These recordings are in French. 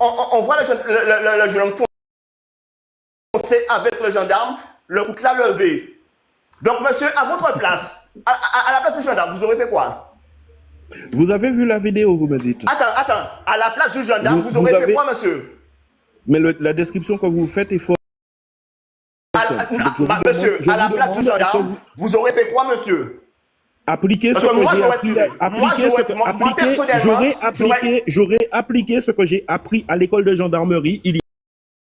on voit le jeune homme foncer avec le gendarme, le coutelas levé. Donc, monsieur, à votre place, à la place du gendarme, vous aurez fait quoi? Vous avez vu la vidéo, vous me dites. Attends, à la place du gendarme, vous aurez fait quoi, monsieur? Mais la description que vous faites est fausse. Monsieur, à la place du gendarme, vous aurez fait quoi, monsieur? Appliquer ce que j'ai appris. J'aurais appliqué ce que j'ai appris à l'école de gendarmerie. Il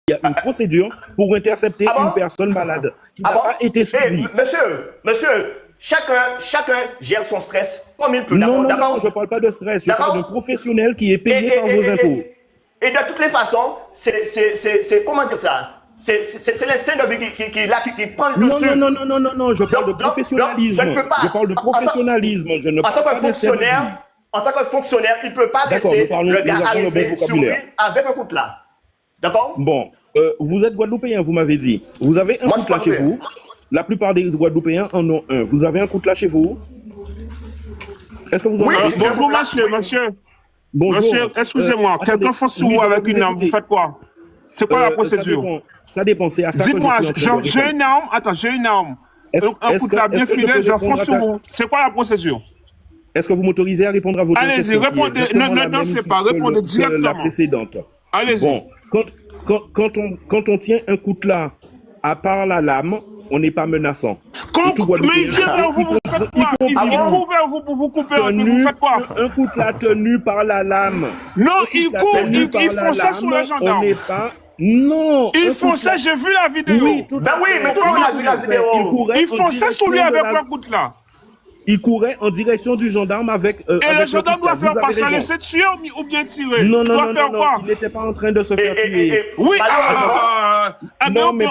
y a une procédure pour intercepter une personne malade qui n'a pas été suivie. Monsieur, chacun gère son stress comme il peut. Non, je ne parle pas de stress. Je parle d'un professionnel qui est payé par vos impôts. Et de toutes les façons, c'est comment dire ça? C'est l'instinct de vie qui prend le dessus. Non, je parle de professionnalisme. Je parle de professionnalisme. Je ne parle pas de en tant que fonctionnaire, il ne peut pas laisser le gars arriver sur lui avec un coutelas. D'accord? Bon, vous êtes Guadeloupéen, vous m'avez dit. Vous avez un coutelas chez vous. La plupart des Guadeloupéens en ont un. Vous avez un coutelas chez vous? Est-ce que vous en avez? Bonjour, monsieur. Bonjour. Monsieur, excusez-moi. Quelqu'un fonce sur vous avec une arme. Vous faites quoi? C'est quoi la procédure? Ça dépend, c'est à ça que dites-moi, j'ai une arme. Attends, j'ai une arme. Un coutelas bien filé, je fonce sur vous. C'est quoi la procédure? Est-ce que vous m'autorisez à répondre à vos questions? Allez-y, répondez. Ne dansez pas, répondez directement. La précédente. Allez-y. Bon, quand on tient un coutelas à part la lame, on n'est pas menaçant. Mais il vient vers vous, vous faites quoi? Il vient vers vous pour vous couper, vous faites quoi? Un coutelas tenu par la lame. Non, il court, il fonçait sur les gendarmes. On n'est pas... Non. Il fonçait, j'ai vu la vidéo. Oui, mais tout le monde a vu la vidéo. Il fonçait sur lui avec le coutelas. Il courait en direction du gendarme avec... et le gendarme doit faire quoi? Ça laisser tuer ou bien tirer? Non, il n'était pas en train de se faire tuer. Oui, non, mais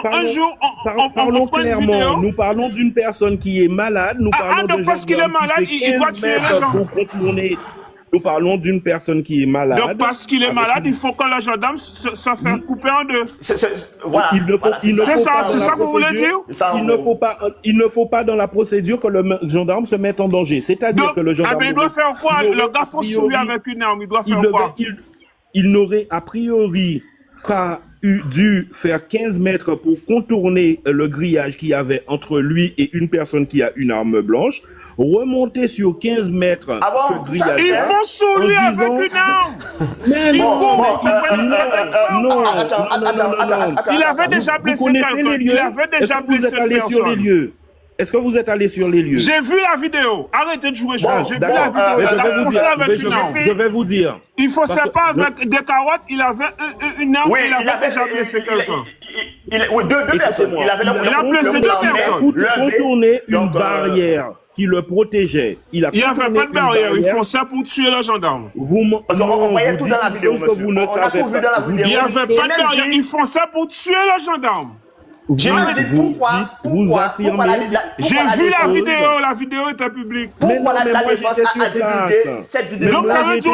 parlons clairement. Nous parlons d'une personne qui est malade. Nous parlons donc parce qu'il est malade, il doit tuer les gens. Pour contourner. Nous parlons d'une personne qui est malade. Donc parce qu'il est malade, il faut que le gendarme se fasse couper en deux. Voilà. C'est ça que vous voulez dire? Il ne faut pas dans la procédure que le gendarme se mette en danger. C'est-à-dire que le gendarme... il doit faire quoi? Le gars fonce sur lui avec une arme, il doit faire quoi? Il n'aurait a priori pas dû faire 15 mètres pour contourner le grillage qu'il y avait entre lui et une personne qui a une arme blanche, remonter sur 15 mètres ce grillage. Il fonce sur lui avec une arme. Il avait déjà blessé quelqu'un. Est-ce que vous êtes allé sur les lieux? J'ai vu la vidéo. Arrêtez de jouer ça. J'ai vu la vidéo. Je vais vous dire. Il ne fonçait pas avec des carottes. Il avait une arme. Il avait déjà blessé quelqu'un. Oui, deux personnes. Il a blessé deux personnes. Il a contourné une barrière qui le protégeait. Il n'y avait pas de barrière. Il fonçait pour tuer le gendarme. On voyait tout dans la vidéo, monsieur. On a tout vu dans la vidéo. Il n'y avait pas de barrière. Il fonçait pour tuer le gendarme. J'ai dit pourquoi j'ai vu la vidéo était publique. Pourquoi la défense a divulgué cette vidéo? Donc ça veut dire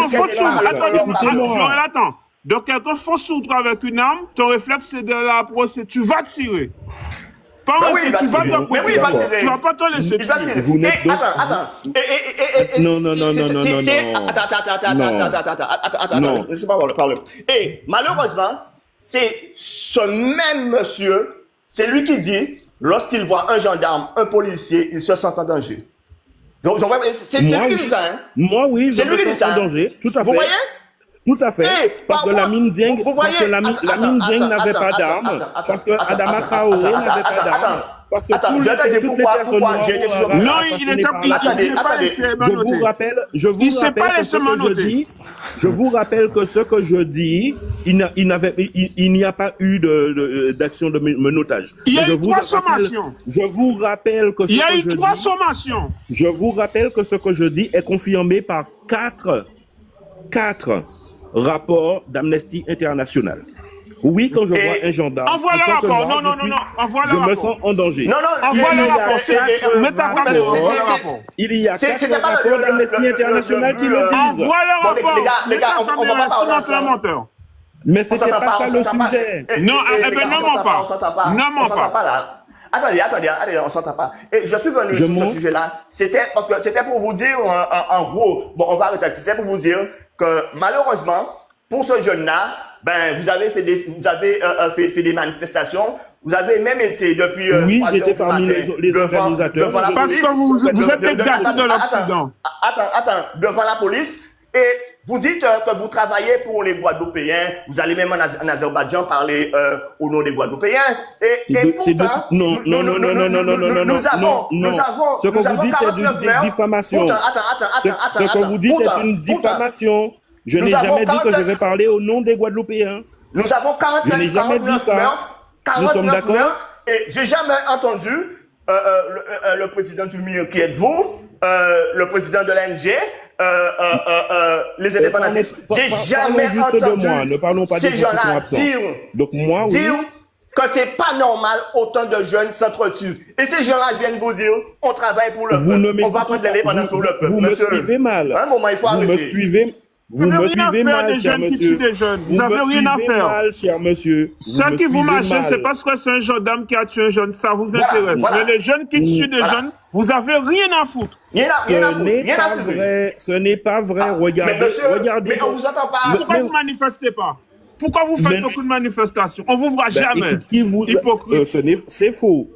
attends. Donc quelqu'un fonce sur toi avec une arme, ton réflexe c'est de la procédure. Tu vas tirer. Tu vas pas te laisser tirer. Attends. Attends. Laissez-moi parler. Et malheureusement, c'est ce même monsieur. C'est lui qui dit, lorsqu'il voit un gendarme, un policier, il se sent en danger. C'est lui qui dit ça, hein? Moi, oui, je me sens en danger. Tout à fait. Vous voyez? Tout à fait. Parce que la mine Dieng n'avait pas d'armes. Parce que Adama Traoré n'avait pas d'armes. Parce que pourquoi j'ai été sur... Non, il était Je vous rappelle que ce que je dis, il n'y a pas eu d'action de menottage. Il y a eu 3 sommations. Je vous rappelle que il y a eu 3 sommations. Je vous rappelle que ce que je dis est confirmé par 4 rapports d'Amnesty International. Oui, quand je vois un gendarme, envoie le rapport. Non. Envoie le rapport. Je me sens en danger. Envoie le rapport. Il y a 4 rapports d'Amnesty International qui le disent. Envoie le rapport. Les gars, on va pas parler. Mais c'était pas ça le sujet. Non, ne mens pas. Ne mens pas. Attendez, on s'entend pas. Et je suis venu sur ce sujet-là. C'était pour vous dire, en gros, bon, on va arrêter. C'était pour vous dire que malheureusement, pour ce jeune-là, ben, vous avez fait des manifestations. Vous avez même été depuis oui, j'étais parmi les organisateurs. Devant la parce police. que vous êtes exact de l'Occident. Attends, devant la police. Et vous dites que vous travaillez pour les Guadeloupéens. Vous allez même en Azerbaïdjan parler au nom des Guadeloupéens. Et pourtant, non. Ce que vous dites est une diffamation. Ce que vous dites est une diffamation. Je n'ai jamais dit que je vais parler au nom des Guadeloupéens. Nous avons 49 meurtres. 49 meurtres. Et j'ai jamais entendu le président du MIR qui êtes vous, le président de l'ANG, les indépendantistes. J'ai jamais entendu ces gens-là dire que c'est pas normal autant de jeunes s'entretuent. Et ces gens-là viennent vous dire, on travaille pour le peuple, on va prendre l'indépendance pour le peuple. Vous me suivez mal. Un moment, il faut arrêter. Vous me suivez mal, cher monsieur. Vous n'avez rien à faire. Mal, cher monsieur. Ce qui vous marche, c'est parce que c'est un gendarme qui a tué un jeune. Ça vous intéresse. Voilà. Mais les jeunes qui tuent des jeunes, vous n'avez rien à foutre. Ce n'est pas vrai. Regardez. Mais on vous entend pas. Pourquoi vous ne manifestez pas? Pourquoi vous faites beaucoup de manifestations? On vous voit jamais. Hypocrite. C'est faux.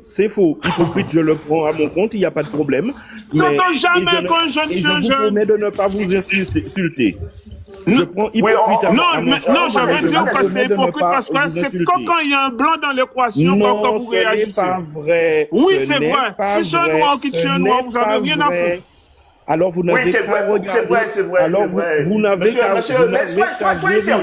Hypocrite, je le prends à mon compte, il n'y a pas de problème. J'entends jamais qu'un jeune tue un jeune. Je vous promets de ne pas vous insulter. Je prends hypocrite à mon compte. Non, je veux dire que c'est hypocrite parce que c'est quand il y a un blanc dans l'équation que vous réagissez. Non, ce n'est pas vrai. Oui, c'est vrai. Si c'est un noir qui tue un noir, vous n'avez rien à foutre. Alors vous n'avez qu'à regarder. C'est vrai. Alors vous n'avez qu'à vérifier.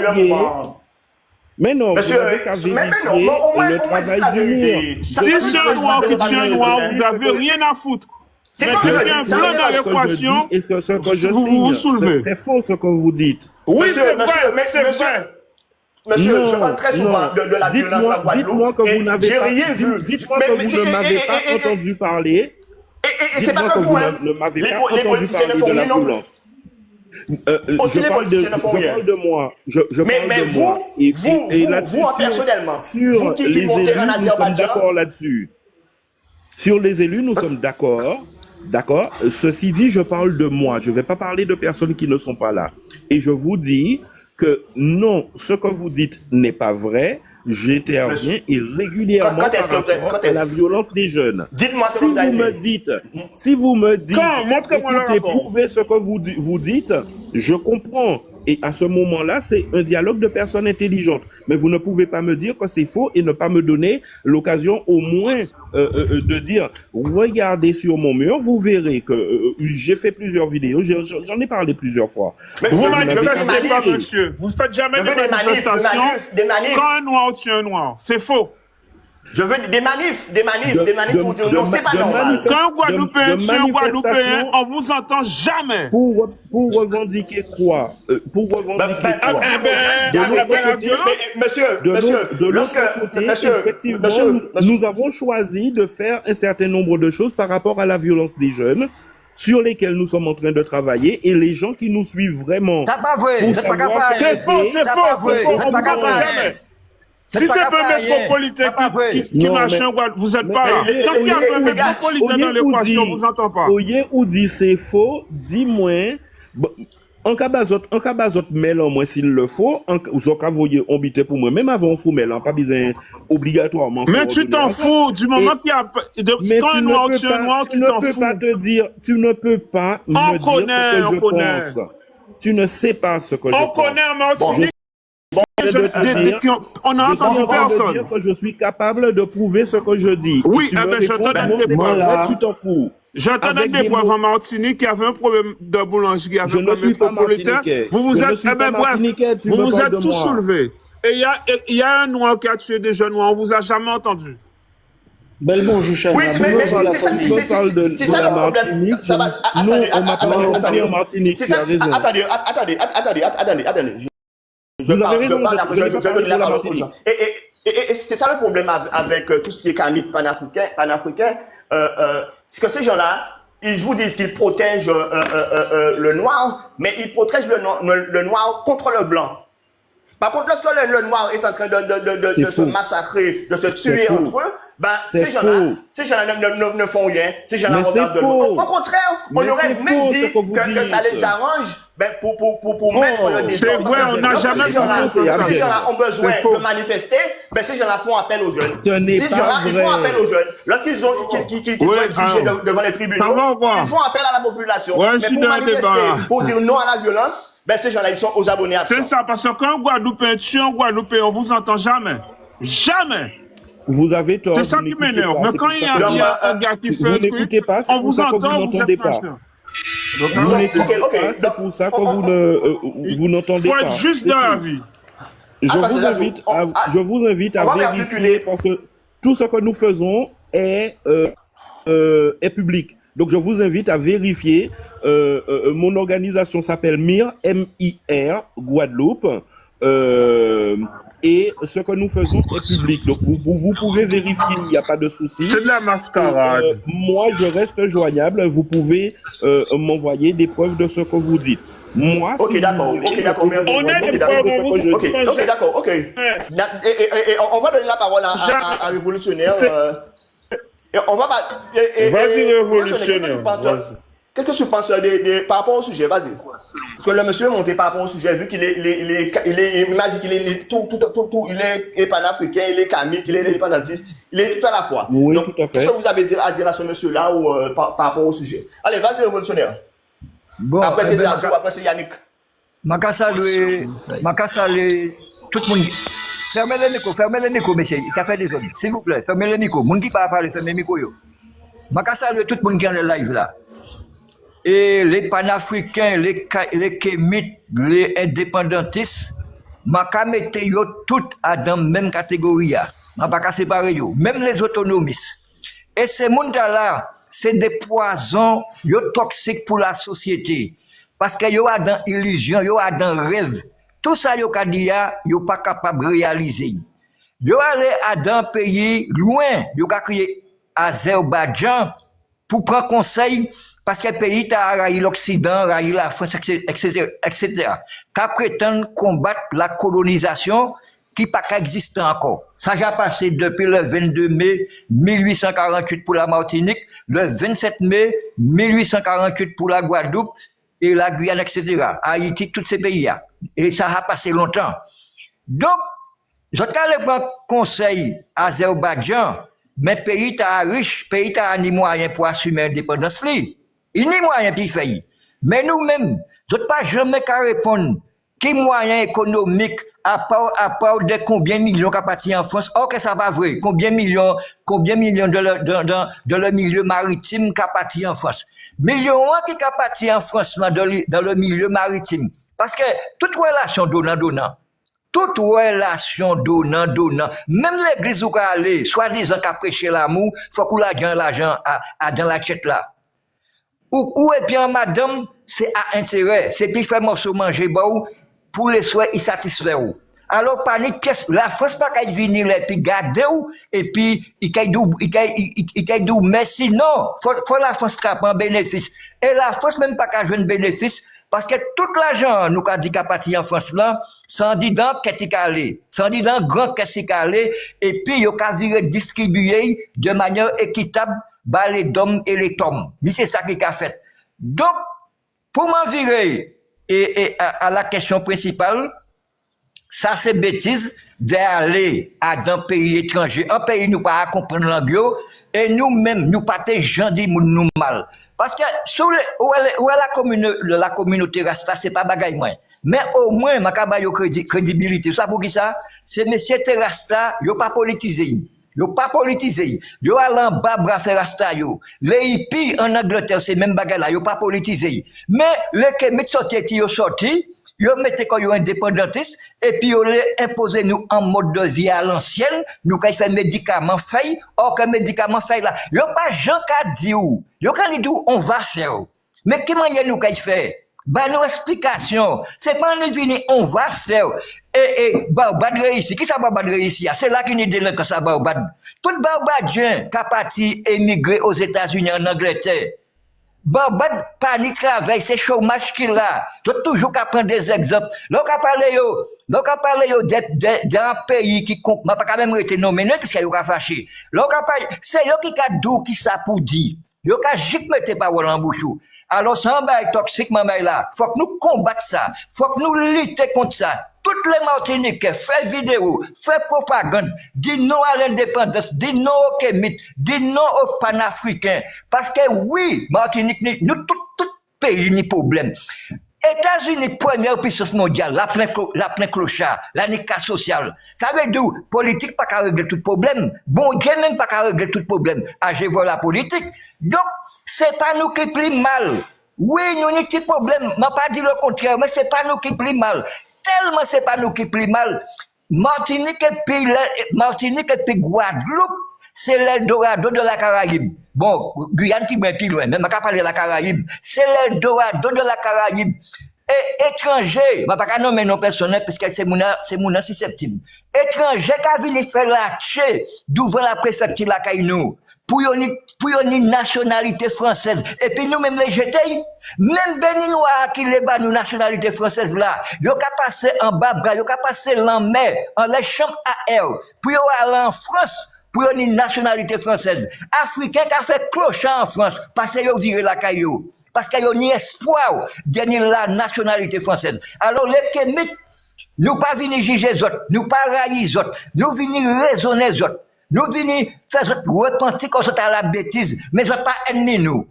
Mais non, vous n'avez qu'à vérifier le travail du MIR. Si c'est un noir qui tue un noir, vous n'avez rien à foutre. Mais quand il y a un blanc dans l'équation, vous vous soulevez. C'est faux ce que vous dites. Oui, c'est vrai, c'est vrai. Monsieur, je parle très souvent de la violence en Guadeloupe. Dites-moi que vous n'avez pas, dites-moi que vous ne m'avez pas entendu parler. Et c'est pas que vous, hein. Ne m'avez pas entendu parler de la violence. Aussi les politiciens ne font rien. Je parle de moi. Mais vous, personnellement, sur les élus, nous sommes d'accord là-dessus. Sur les élus, nous sommes d'accord. D'accord. Ceci dit, je parle de moi. Je ne vais pas parler de personnes qui ne sont pas là. Et je vous dis que non, ce que vous dites n'est pas vrai. J'interviens régulièrement par rapport à la violence des jeunes. Dites-moi ce que vous me dites, écoutez, prouvez ce que vous dites, je comprends. Et à ce moment-là, c'est un dialogue de personnes intelligentes. Mais vous ne pouvez pas me dire que c'est faux et ne pas me donner l'occasion au moins de dire, regardez sur mon mur, vous verrez que j'ai fait plusieurs vidéos, j'en ai parlé plusieurs fois. Mais vous ne manifestez pas, monsieur. Vous ne faites jamais de manifestations quand un noir tue un noir. C'est faux. Je veux des manifs pour dire non, c'est pas normal. Quand un Guadeloupéen tue un Guadeloupéen, on vous entend jamais. Pour revendiquer quoi? Pour revendiquer quoi? De l'autre côté, effectivement, nous avons choisi de faire un certain nombre de choses par rapport à la violence des jeunes, sur lesquels nous sommes en train de travailler, et les gens qui nous suivent vraiment. C'est pas vrai, c'est pas grave. C'est faux, on ne jamais. Si c'est un métropolitain qui marche en Guadeloupe, vous n'êtes pas là. Quand il y a un métropolitain dans l'équation, on ne vous entend pas. Oye ou dit c'est faux, dis-moi, en cas bazot mail en moi s'il le faut, vous avez voyé embité pour moi, même avant vous mail, pas besoin obligatoirement. Mais tu t'en fous, du moment qu'il y a, quand un noir tue un noir, tu t'en fous. Tu ne peux pas me dire ce que je pense. Tu ne sais pas ce que je pense. On connaît un Martinique. On a entendu personne. Dire que je suis capable de prouver ce que je dis. Oui, je te donne des preuves. Tu t'en fous. Je te donne des preuves en Martinique qui avait un problème de boulangerie avec un métropolitain. Vous vous êtes tous soulevés. Et il y a un noir qui a tué des jeunes noirs. On vous a jamais entendu. Belmont Jouchana. Oui, mais c'est ça le problème. Nous, on m'a parlé en Martinique. Attendez. Vous avez raison, je donne la parole aux gens. Et c'est ça le problème avec tout ce qui est camite panafricain. C'est que ces gens-là, ils vous disent qu'ils protègent le noir, mais ils protègent le noir contre le blanc. Par contre, lorsque le noir est en train de se massacrer, de se tuer entre eux, ben, ces gens-là ne font rien. Ces gens-là regardent de l'eau. Au contraire, on aurait même dit que ça les arrange pour mettre le désordre. C'est vrai, on n'a jamais dit ça. Ces gens-là ont besoin de manifester, mais ces gens-là font appel aux jeunes. Ces gens-là, ils font appel aux jeunes. Lorsqu'ils vont être jugés devant les tribunaux, ils font appel à la population. Mais pour manifester, pour dire non à la violence, ben ces gens-là, ils sont aux abonnés absents. C'est ça, parce que quand Guadeloupéen tue un Guadeloupéen, on vous entend jamais. Jamais. Vous avez tort. C'est ça qui m'énerve. Mais quand il y a un gars qui fait un truc, on vous entend, vous n'entendez pas. Vous n'écoutez pas, c'est pour ça que vous n'entendez pas. Il faut être juste dans la vie. Je vous invite à vérifier parce que tout ce que nous faisons est public. Donc je vous invite à vérifier. Mon organisation s'appelle MIR, M-I-R, Guadeloupe. Et ce que nous faisons est public. Donc vous pouvez vérifier, il n'y a pas de souci. C'est de la mascarade. Moi, je reste joignable. Vous pouvez m'envoyer des preuves de ce que vous dites. Moi, ok, d'accord, merci. On a des preuves. Ok, d'accord, ok. Et on va donner la parole à Révolutionnaire. Et on va pas. Vas-y, Révolutionnaire. Qu'est-ce que tu penses par rapport au sujet? Vas-y. Parce que le monsieur est monté par rapport au sujet, vu qu'il il m'a dit qu'il est tout, il est panafricain, il est camite, il est indépendantiste, il est tout à la fois. Oui, donc, tout à fait. qu'est-ce que vous avez à dire à ce monsieur-là ou par rapport au sujet? Allez, vas-y, Révolutionnaire. Bon, après, c'est après, c'est Yannick. Makassa, tout le monde. Fermez le micro, monsieur. Il a fait des hommes. S'il vous plaît, fermez le micro. Moun qui parle, fermez le micro. Makassa, tout le monde qui est en live là. Et les panafricains, les kémites, les indépendantistes, je mette toutes dans la même catégorie. Je ne vais pas séparer. Même les autonomistes. Et ces gens-là, c'est des poisons toxiques pour la société. Parce qu'ils sont dans l'illusion, ils sont dans le rêve. Tout ça, ils ne sont pas capables de réaliser. Ils sont allés dans un pays loin, ils ont créé Azerbaïdjan pour prendre conseil. Parce que le pays a raillé l'Occident, raillé la France, etc. Qu'à prétendre combattre la colonisation qui n'a pas existé encore. Ça a passé depuis le 22 mai 1848 pour la Martinique, le 27 mai 1848 pour la Guadeloupe et la Guyane, etc. Haïti, tous ces pays-là. Et ça a passé longtemps. Donc, je vais prendre conseil à Azerbaïdjan, mais le pays est riche, le pays a ni moyen pour assumer l'indépendance. Il n'y a moyen pour faire. Mais nous-mêmes, nous ne pas jamais qu'à répondre quel moyen économique à part de combien de millions qui partent en France. Or que ça va vrai. Combien de millions dans le milieu maritime qui partent en France. Millions qui partent en France dans le milieu maritime. Parce que toute relation donnant-donnant, même l'église où elle est, soi-disant qu'à prêcher l'amour, il faut que l'argent dans la tête là. Ou et bien madame, c'est à intérêt, c'est puis faire morceau manger pour les souhaits y satisfaire. Alors panique pièce, la France pas qu'à venir là puis garder et puis il caille mais sinon faut la France prendre bénéfice. Et la France même pas qu'à jouer bénéfice parce que tout l'argent nous qu'a dit qu'à partir en France là, sans dit dans qu'est-ce calé, sans dit dans grand qu'est-ce calé et puis yo qu'a distribuer de manière équitable les dom et les tomes. Mais c'est ça qu'il a fait. Donc, pour m'en virer à la question principale, ça c'est bêtise d'aller à un pays étranger, un pays nous pas comprendre langue et nous-mêmes nous pas gens dit nous mal. Parce que où est la communauté rasta c'est pas bagaille moins. Mais au moins makaba yo crédibilité. Ça pour qui ça? C'est monsieur Terrasta, yo pas politisé. Yo pas politisé. Yo allant bas bras faire rasta yo. Les hippies en Angleterre c'est même bagarre là, yo pas politisé. Mais les Kémit sorti, yo mettez quand yo indépendantiste et puis yo les imposer nous en mode de vie à l'ancienne, nous kay fait médicament fait, or que médicament fait là. Yo pas Jean ka di ou. Yo kan di on va faire. Mais qui manière nous kay faire? Bah nos explications, c'est pas nous venir on va faire Barbade réussi. Qui ça Barbade réussi? C'est là qu'il y a des délinquants ça Barbade. Tout Barbadien qui a parti émigrer aux États-Unis en Angleterre. Bon, pas ni travail, c'est chômage qu'il a. Tu toujours qu'à prendre des exemples. Donc, à parler d'un pays qui compte, m'a pas quand même été nommé, parce qu'il y a fâché. Donc, c'est eux qui a d'où qui ça pour dire. Yo ka jik mette parole en bouche. Alors, c'est un bail toxique, maman là. Faut que nous combattre ça. Faut que nous lutter contre ça. Toutes les Martiniquais, fait vidéo, fait propagande, dit non à l'indépendance, dit non au Kémit, dit non aux panafricains. Parce que oui, Martinique, nous, tout pays, ni problème. États-Unis, première puissance mondiale, la plein clochard, la nica sociale. Ça veut dire, politique pas qu'à régler tout problème. Bon Dieu même pas qu'à régler tout problème. Ah, je vois la politique. Donc, c'est pas nous qui plie mal. Oui, nous avons des problèmes. Je pas dit le contraire, mais c'est pas nous qui plie mal. Tellement c'est pas nous qui plie mal. Martinique et puis Guadeloupe, c'est l'Eldorado de la Caraïbe. Bon, Guyane qui est plus loin, mais je ne vais pas parler de la Caraïbe. C'est l'Eldorado de la Caraïbe. Et étranger, je ne vais pas nommer nos personnels parce que c'est mon susceptible. Étranger qui a vu faire lâcher d'ouvrir la préfecture la Caïnou. Pour une nationalité française. Et puis nous-mêmes les jeter, même Béninois qui les bat nous nationalité française là, yo ka passer en bas bras, yo ka passer en mer, en les chambres à air, pour aller en France, pour une nationalité française. Africain qui a fait clochard en France, parce que yo viré la caillou, parce que yo ni espoir de gagner la nationalité française. Alors les Kémites, nous pas venir juger les autres, nous pas railler les autres, nous venir raisonner les autres. Nous venons faire repentir qu'on soit à la bêtise, mais nous ne sommes pas ennemis nous.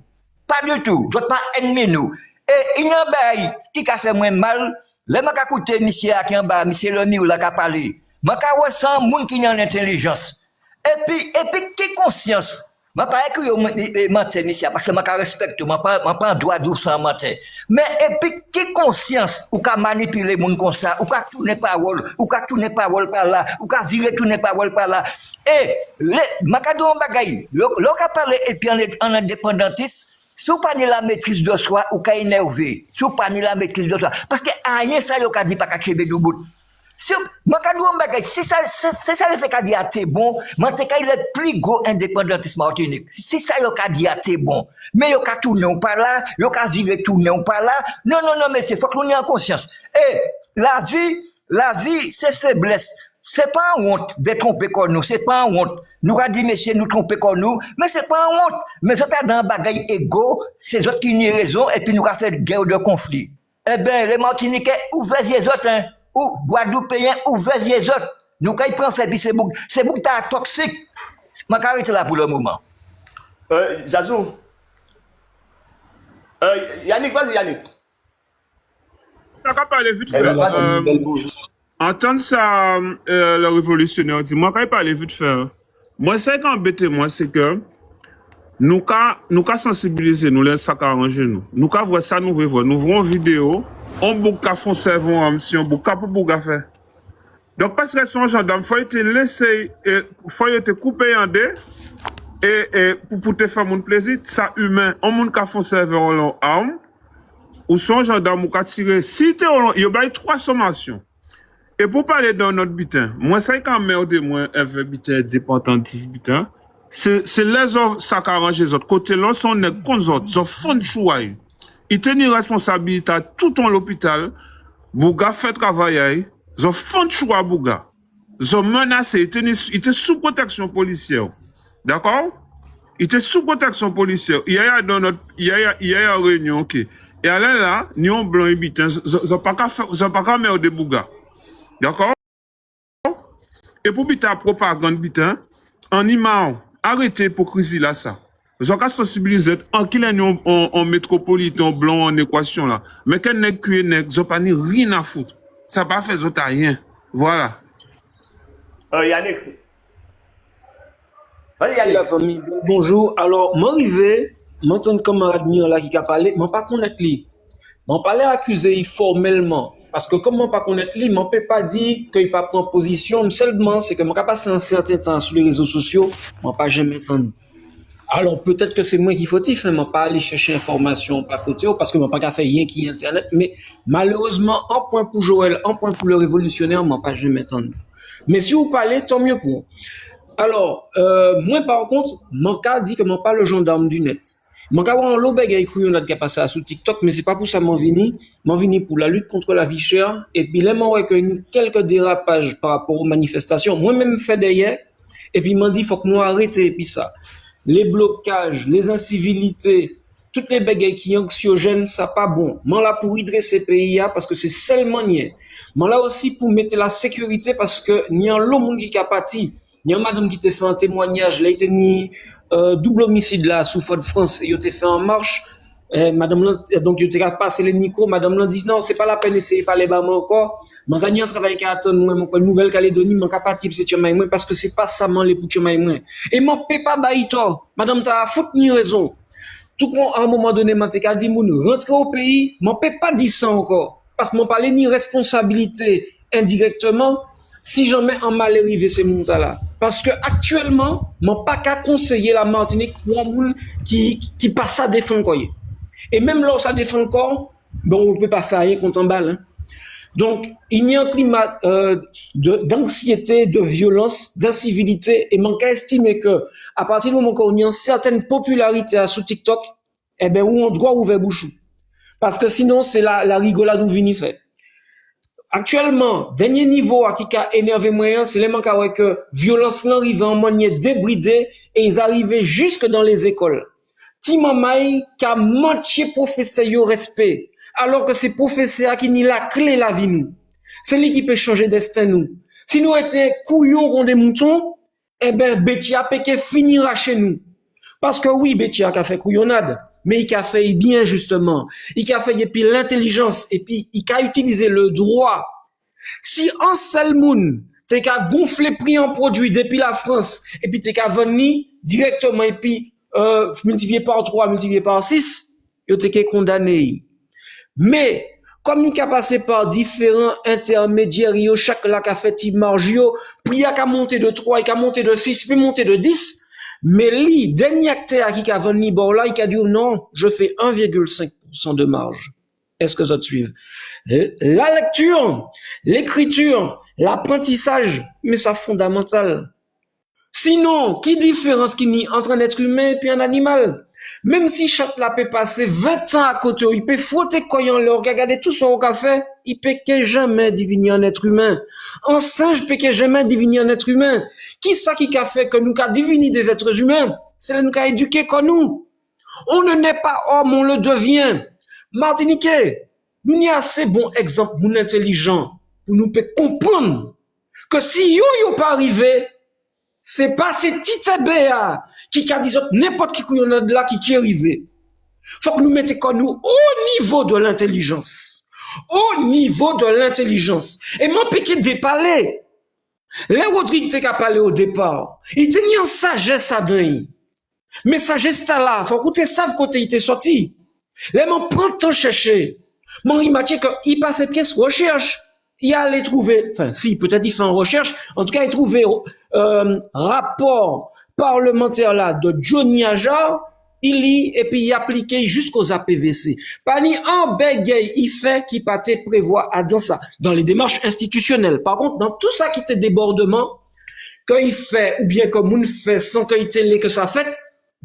Pas du tout, nous ne sommes pas ennemis nous. Et il y a un bail qui a fait moins mal, les gens qui écouté monsieur qui en bas, monsieur Lemi ou la qui a parlé, je ressens monde qui a une intelligence. Et puis qui conscience. Je ne pas que je mentir monsieur parce que je respecte, je ne pas droit d'où sans mentir. Mais et puis qui conscience ou qu'a manipuler les gens comme ça, ou qu'a tourner parole, ou qu'a tourner parole par là, ou qu'a virer tourner parole par là. Et Macadou bagay, l'on qu'a parlé et puis en indépendantiste, si vous pas la maîtrise de soi ou qu'a énervé, si vous pas la maîtrise de soi, parce que rien ça l'on qu'a dit pas qu'à chebe du bout. Si Macadou bagay, c'est ça le qu'a dit à t'es bon, Manteca il est plus gros indépendantiste Martinique. Si ça l'on qu'a dit à t'es bon, mais l'on qu'a tourné par là, l'on qu'a viré tourner par là. Non, mais c'est faut que l'on ait en conscience. Et la vie, c'est faiblesse. C'est pas une honte de tromper comme nous, c'est pas une honte. Nous a dit, messieurs, nous tromper comme nous, mais c'est pas une honte. Mais ça dans un bagage égo, c'est eux qui n'y raison, et puis nous a fait guerre de conflit. Eh ben, les Martiniquais, ouvrez les autres, hein. Ou Guadeloupéens, ouvrez les autres. Nous, quand ils prennent fait, c'est beaucoup toxique. Je vais arrêter là pour le moment. Zazou. Yannick, vas-y, Yannick. Ça va parler vite fait. Entendre ça, le révolutionnaire dit, moi, quand il parle vite fait, moi, c'est qu'embêté, moi, c'est que nous, qu'à sensibiliser, nous, ça qu'à arranger, nous. Nous, qu'à voir ça, nous voyons, nous voyons une vidéo, on bouca font servant, si on bouca pour bouca faire. Donc, parce que son gendarme, faut être laissé, faut être coupé en deux, et pour te faire mon plaisir, ça humain, on moun ka font servant en arme, ou son gendarme, ou ka tirer, si t'es en, il y a 3 sommations. Et pour parler dans notre butin, moi, c'est quand même de moi, un butin dépendant de 10 butins, c'est les autres, ça qui arrange les autres. Côté là, on est contre les autres, ils font de choix. Ils tiennent une responsabilité à tout en l'hôpital, Bouga fait travail, ils font de choix, Bouga. Ils ont menacé, ils étaient sous protection policière. D'accord? Ils étaient sous protection policière. Il y a une réunion, ok. Et là, nous, blanc et butin, ils n'ont pas qu'à mettre des Bouga. D'accord? Et pour biter la propagande, bitin, en imam, arrêtez l'hypocrisie là, ça. Ils ont qu'à sensibiliser, en qu'il y a en métropolitain blanc en équation là. Mais qu'un n'est que n'est, ils n'ont pas ni rien à foutre. Ça va faire autres rien. Voilà. Yannick. Vas-y, Yannick. La famille, bonjour. Alors, m'arrivé, m'entends camarade mien là qui a parlé, m'en pas connaître lui. M'en pas accusé formellement. Parce que comme on pas connaître lui, on peut pas dire qu'il pas prendre position. Seulement, c'est que mon pas passé un certain temps sur les réseaux sociaux, on pas jamais entendu. Alors peut-être que c'est moi qui fautif, mais pas aller chercher information par côté, parce que mon pas fait rien qui est internet. Mais malheureusement, un point pour Joël, un point pour le révolutionnaire, on pas jamais entendu. Mais si vous parlez, tant mieux pour vous. Alors moi par contre, mon cas dit que mon pas le gendarme du net. Mon cas, on l'a bagay couillonnade qui a passé sur TikTok, mais c'est pas pour ça m'en vini pour la lutte contre la vie chère. Et puis là, moi, que quelques dérapages par rapport aux manifestations. Moi-même, fait d'ailleurs. Et puis, m'en dit, faut que nous arrêtions, et puis ça. Les blocages, les incivilités, toutes les bagailles qui sont anxiogènes, ça pas bon. M'en là pour redresser pays, parce que c'est seulement niais. M'en là aussi pour mettre la sécurité, parce que n'y a l'homme qui a pâti. N'y a madame qui t'a fait un témoignage, là, il t'a mis, double homicide là, sous Fort de France, il t'a fait en marche. Madame, donc, il t'a passé les micros, madame l'a dit, non, c'est pas la peine d'essayer de parler bas encore. Mais on travaille qu'à attendre, moi, mon Nouvelle-Calédonie, mon capacité, c'est moi, parce que c'est pas ça, man, les pour moi. Et mon paie pas baïtor. Madame, t'as foutu ni raison. Tout qu'on, à un moment donné, m'a dit, moun, rentrer au pays, mon paie pas dit ça encore. Parce que mon parle ni responsabilité indirectement, si jamais un mal arrivé, c'est mon là. Parce que actuellement, mon pas qu'à conseiller la Martinique pour un moun qui passe à défendre quoi. Et même lorsque ça défend encore, bon, on peut pas faire rien contre un balle, hein. Donc, il y a un climat d'anxiété, de violence, d'incivilité, et manque à estimer que, à partir du moment où il y a une certaine popularité sur TikTok, eh ben, où on doit ouvrir bouche. Parce que sinon, c'est la rigolade où vini fait. Actuellement, dernier niveau à qui a énervé moyen, c'est les manques avec que violence l'arrive en manière débridée et ils arrivaient jusque dans les écoles. Timamay qui a menti professeur au respect. Alors que c'est professeur qui ni la clé la vie nous. C'est lui qui peut changer destin nous. Si nous étions couillons rond des moutons, eh ben, Betia Péké finira chez nous. Parce que oui, Betia a fait couillonnade, mais il a fait bien justement. Il a fait et puis l'intelligence, et puis il a utilisé le droit. Si un seul moun, t'es qu'à gonfler prix en produit depuis la France, et puis t'es qu'à venir directement, et puis, multiplié par 3, multiplié par 6, il t'es qu'à condamné. Mais, comme il a passé par différents intermédiaires, chaque là qu'a fait il marge, puis il a monté de 3, il a monté de 6, puis monté de 10, mais lui, dernier acteur qui a venu bon là, il a dit non, je fais 1,5% de marge. Est-ce que ça te suit? La lecture, l'écriture, l'apprentissage, mais ça fondamental. Sinon, qui différence qu'il y a entre un être humain et puis un animal? Même si chaque là peut passer 20 ans à côté, il peut frotter coyant leur, regarder tout son café, il peut que jamais deviner un être humain. Un singe peut que jamais deviner un être humain. Qui ça qui a fait que nous qu'a deviner des êtres humains? C'est nous qu'a éduqué comme nous. On ne naît pas homme, on le devient. Martiniquais, nous n'y a assez bon exemple, mon intelligent, pour nous peut comprendre que si yo pas arrivé, c'est pas ces petites béas qui a dit n'importe qui couillon de là qui est arrivé. Faut que nous mettions comme nous au niveau de l'intelligence. Au niveau de l'intelligence. Et mon piquet de parler. Les Rodrigue qui a parlé au départ, il tenait une sagesse à dingue. Mais sagesse là, faut que tu saches côté il était sorti. Là, mon prend le temps chercher. Mon il m'a dit qu'il pas fait pièce recherche. Il allait trouver, enfin, si, peut-être il fait en recherche, en tout cas, il trouvait, rapport parlementaire là de Johnny Ajar, il lit, et puis il appliquait jusqu'aux APVC. Pas ni un bégay, il fait qui pâtait prévoir à dans ça, dans les démarches institutionnelles. Par contre, dans tout ça qui était débordement, quand il fait, ou bien comme on fait sans qu'il telle que ça fait,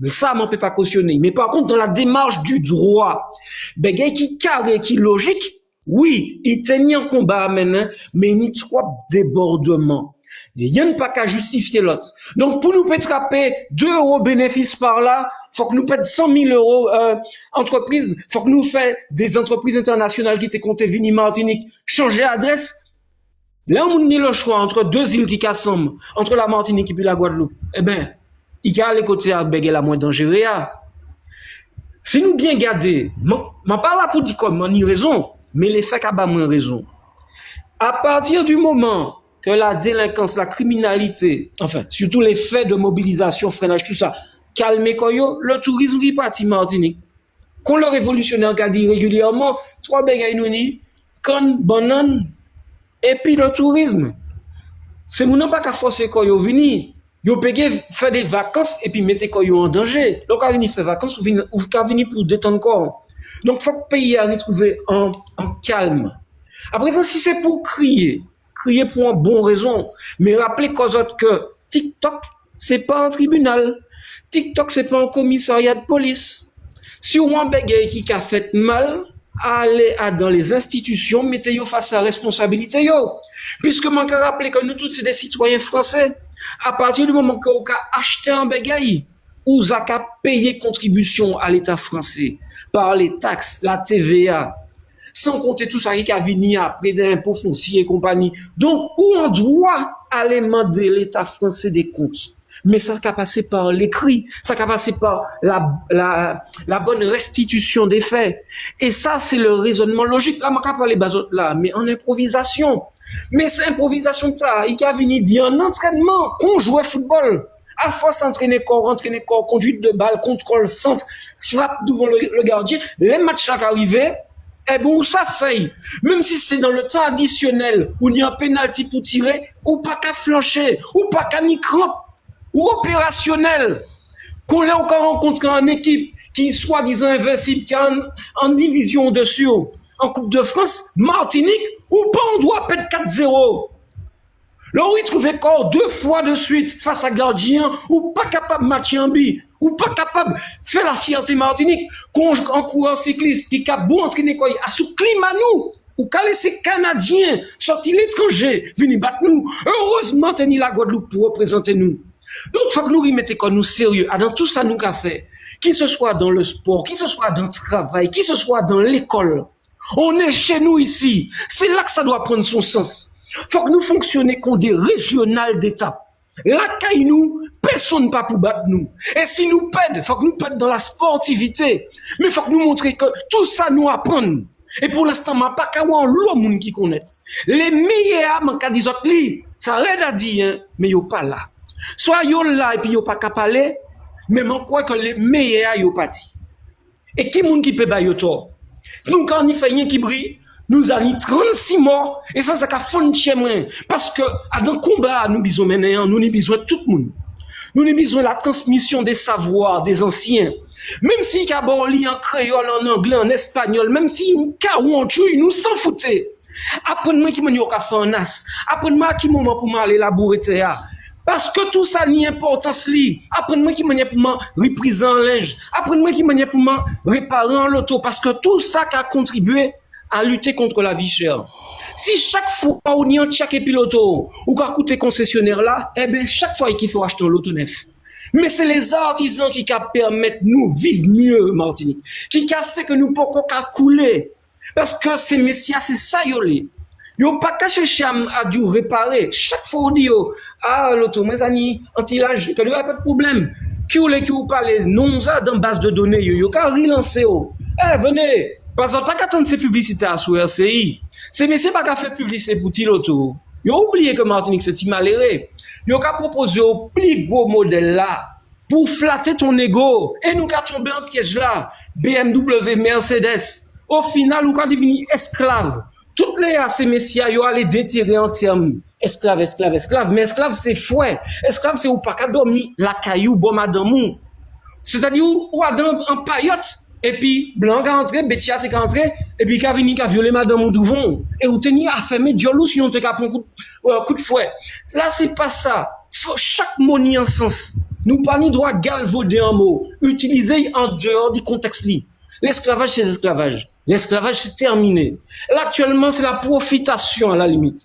ça, on peut pas cautionner. Mais par contre, dans la démarche du droit, bégay qui carré, qui logique, oui, il tenait un combat maintenant, mais il y a trop débordements. Il n'y a pas qu'à justifier l'autre. Donc, pour nous attraper 2 € bénéfices par là, faut que nous pète 100 000 € entreprises, faut que nous fassions des entreprises internationales qui étaient comptées Vini Martinique, changer adresse. Là, on a le choix entre 2 îles qui cassent, entre la Martinique et puis la Guadeloupe. Eh ben, il y a les côtés à béguer la moins dangereuse. Si nous bien garder, m'en parle là pour dire comme on a raison. Mais les faits ont moins raison. À partir du moment que la délinquance, la criminalité, enfin, surtout les faits de mobilisation, freinage, tout ça, calme koyo, le tourisme qui parti Martinique. Quand le révolutionnaire a dit régulièrement, 3 bagailles nous ni, con, banane, et puis le tourisme. C'est mon pas qu'à forcer koyo venir. Yo pege faire des vacances et puis mettre koyo en danger. Donc, quand venir faire vacances, ou quand venir pour détendre corps. Donc, faut que le pays a retrouvé en calme. À présent, si c'est pour crier pour une bonne raison, mais rappelez qu'aux autres que TikTok, c'est pas un tribunal. TikTok, c'est pas un commissariat de police. Si on a un bagay qui a fait mal, aller dans les institutions, mettez-vous face à la responsabilité, yo. Puisque moi, je rappelle que nous tous, c'est des citoyens français. À partir du moment qu'on a acheté un bagay, ou qu'à payer contribution à l'État français, par les taxes, la TVA, sans compter tout ça qui a venu après des impôts fonciers et compagnie. Donc, où on doit aller demander l'État français des comptes. Mais ça a passé par l'écrit, ça a passé par la bonne restitution des faits. Et ça, c'est le raisonnement logique. Là, je ne parle pas là, mais en improvisation. Mais c'est improvisation ça. Il a venu dire en entraînement qu'on jouait football. À force s'entraîner corps, conduite de balle, contrôle, centre, frappe devant le gardien. Les matchs arrivaient. Eh bon, ça fait. Même si c'est dans le temps additionnel, où il y a un penalty pour tirer, ou pas qu'à flancher, ou pas qu'à ni crampe, ou opérationnel, qu'on l'ait encore rencontré en équipe qui est soi-disant invincible, qui est en division dessus, en Coupe de France, Martinique, ou pas on doit perdre 4-0. Là où il trouvait corps 2 fois de suite face à gardien, ou pas capable de matcher en bi, ou pas capable de faire la fierté Martinique, en courant cycliste, qui a bon entraîner quoi, à sous climat nous, ou qu'à laisser Canadiens sortir l'étranger, venir battre nous, heureusement tenir la Guadeloupe pour représenter nous. Donc, il faut que nous remettions nous sérieux dans tout ça nous qu'a fait, qu'il ce soit dans le sport, qu'il ce soit dans le travail, qu'il ce soit dans l'école. On est chez nous ici. C'est là que ça doit prendre son sens. Il faut que nous fonctionnions comme des régionales d'étape. La caille nous, personne pas pour battre nous. Et si nous pèdons, il faut que nous pèdons dans la sportivité. Mais il faut que nous montrions que tout ça nous apprend. Et pour l'instant, je ne sais pas comment l'homme qui connaît. Les meilleurs, je dis autres, ça arrête à dire, mais ils ne sont pas là. Soit ils sont là et puis ils ne sont pas capables de parler, mais je crois que les meilleurs, ils sont partis. Et qui est-ce qui peut battre tort? Nous, quand on y fait rien qui brille, nous avons 36 morts, et ça a fait un chemin. Parce que, dans le combat, nous avons besoin nous avons besoin de tout le monde. Nous avons besoin de la transmission des savoirs des anciens. Même si il y a en créole, en anglais, en espagnol, même si il y a ou en tue, nous s'en foutons. Apprenez-moi qui m'a fait un as. Apprenez-moi qui m'a pour m'aller labourer. Parce que tout ça n'a importance. Apprenez-moi qui m'a pour repriser en linge. Apprenez-moi qui m'a pour réparer en loto. Parce que tout ça a contribué à lutter contre la vie chère. Si chaque fois on y a chaque piloto ou qu'on coûte concessionnaire là, eh bien chaque fois il faut acheter un loto neuf. Mais c'est les artisans qui permettent nous vivre mieux Martinique, qui a fait que nous pouvons couler. Parce que ces messieurs c'est ça yolé. Yo pas qu'à chercher à dû réparer. Chaque fois on dit l'auto mes amis anti-lage que il y a pas de problème. Qui ou parler non ça dans base de données yo qu'à relancer venez parce que pas qu'attendre ces publicités à sur RCI. Ces messieurs pas qu'à faire publicité pour l'auto. Ils ont oublié que Martinique c'est malheureux. Ils ont qu'à proposer au plus gros modèle là pour flatter ton ego et nous qu'à tomber en piège là. BMW, Mercedes. Au final, nous qu'à devenir esclaves. Toutes les ces messieurs ils ont allé déterrer en termes esclave. Mais esclave c'est fouet. Esclave c'est ou pas qu'à dormir la caillou bon madame. C'est-à-dire ou à dans en paillote. Et puis, blanc a entré, Bétia est entré, et puis, Kavini a violé madame Douvon. Et vous tenez à fermer Diolou si on te cap un coup de fouet. Là, c'est pas ça. Chaque mot n'y en sens. Nous pas nous droit galvauder un mot. Utiliser en dehors du contexte li. L'esclavage, c'est l'esclavage. L'esclavage, c'est terminé. Là, actuellement, c'est la profitation à la limite.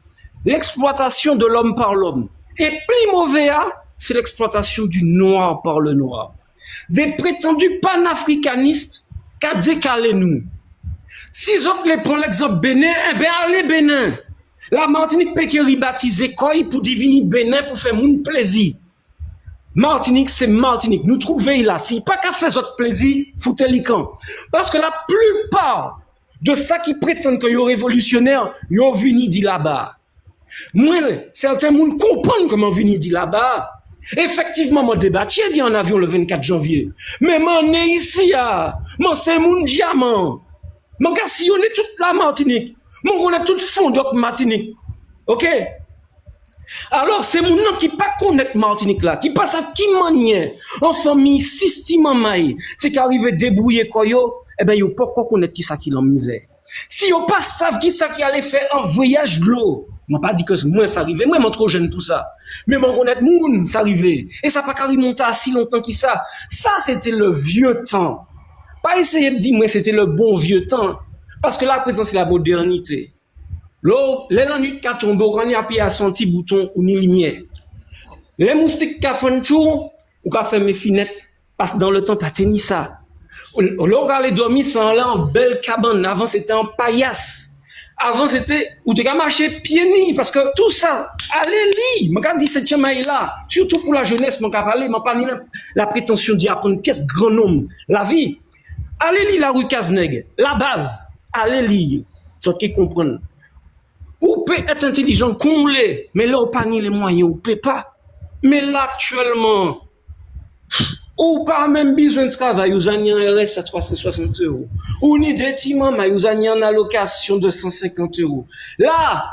L'exploitation de l'homme par l'homme. Et plus mauvais, c'est l'exploitation du noir par le noir. Des prétendus panafricanistes qu'a décalé nous. Si autres les prennent l'exemple Bénin, eh bien allez Bénin. La Martinique peut que rebaptiser quoi pour devenir Bénin pour faire mon plaisir. Martinique, c'est Martinique. Nous trouvons là. Si pas qu'à faire votre plaisir, foutez-les camp. Parce que la plupart de ça qui prétendent que sont révolutionnaires, ils ont venu dit là-bas. Moi, certains monde comprennent comment venir dit là-bas. Effectivement, mon débattier dit en avion le 24 janvier. Mais mon est ici, mon c'est mon diamant. Mon gars, si on est toute la Martinique, mon on est toute fond de Martinique. Ok? Alors, c'est mon nom qui pas connaître Martinique là, qui passe à qui manière, en famille, systématiquement, c'est qu'arrive débrouiller quoi yo, eh ben, yo pas connaître qui ça qui l'en misère. Si yo pas savent qui ça qui allait faire un voyage de l'eau, on n'a pas dit que moi ça arrivait, moi je suis trop jeune pour ça. Mais mon connaître moun ça arrivait. Et ça pas qu'à remonter à si longtemps que ça. Ça c'était le vieux temps. Pas essayer de dire, moi, c'était le bon vieux temps. Parce que là, présent, c'est la modernité. Là, les nuits qui tombent, on y a appuyé à son petit bouton ou ni lumière. Les moustiques qui font jour, ou qui ferment mes fenêtres, parce que dans le temps, pas tenir ça. Là, on allait dormir sans là en belle cabane. Avant, c'était en paillasse. Avant, c'était, ou tu as marché pieds nus, parce que tout ça, allez lire. Je dis, c'est là, surtout pour la jeunesse, je parler, je pas la prétention d'y apprendre qu'est-ce grand nombre, la vie. Allez lire la rue Cazenègue, la base, allez lire, ce qui comprennent. Ou peut être intelligent, qu'on l'est, mais là, on pas ni les moyens, on peut pas. Mais là, actuellement, ou pas même besoin de travail, vous avez un RS à 360 €. Ou ni des timans, mais vous avez une allocation de 150 €. Là,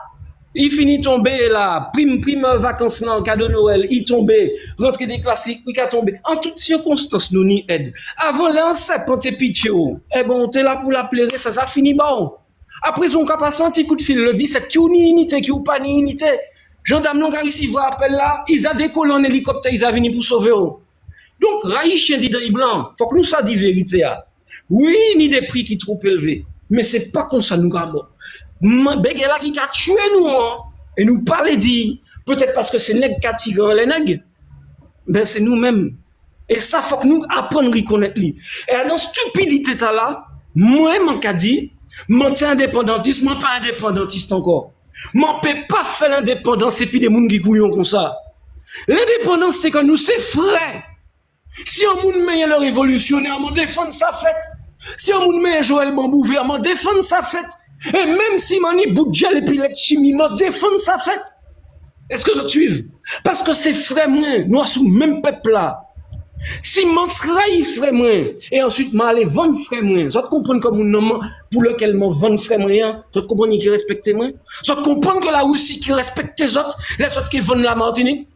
il finit tomber là, prime vacances là, en cadeau de Noël, il tombe, rentrée des classiques, il a tombé. En toutes circonstances, nous n'y aide. Avant là, on s'est porté pitié. Eh bon, t'es là pour l'appeler, ça finit bon. Après, on n'a pas senti coup de fil, le 17, qui ou ni unité, qui ou pas ni unité. Gendarme non, car ici, vous appelle là, ils ont décollé en hélicoptère, ils ont venu pour sauver eux. Donc, Raïchien dit dans les blancs, faut que nous ça dit vérité. Oui, ni des prix qui trop élevés, mais c'est pas comme ça nous gagnons. Bégué là qui a tué nous, et nous parler dit, peut-être parce que c'est nègres qui a tiré les nègres, ben c'est nous-mêmes. Et ça, faut que nous apprenions à reconnaître lui. Et dans stupidité là, moi, je dit, moi, t'es indépendantiste, moi, pas indépendantiste encore. Moi, je ne peux pas faire l'indépendance et puis des gens qui couillent comme ça. L'indépendance, c'est que nous, c'est frais. Si un monde met leur révolutionnaire, on défend sa fête. Si un monde met Joël Bambouvé, on défend sa fête. Et même si Mani Boudjel et puis les chimie, on défend sa fête. Est-ce que je suive? Parce que c'est frais moins, nous sommes même peuple là. Si m'en trahit frais moins, et ensuite m'aller vendre frais moins, vous comprenez comme un nom pour lequel m'en vendre frais moins, vous comprenez qui respecte moins, vous comprenez que la Russie qui respecte les autres qui vendent la Martinique.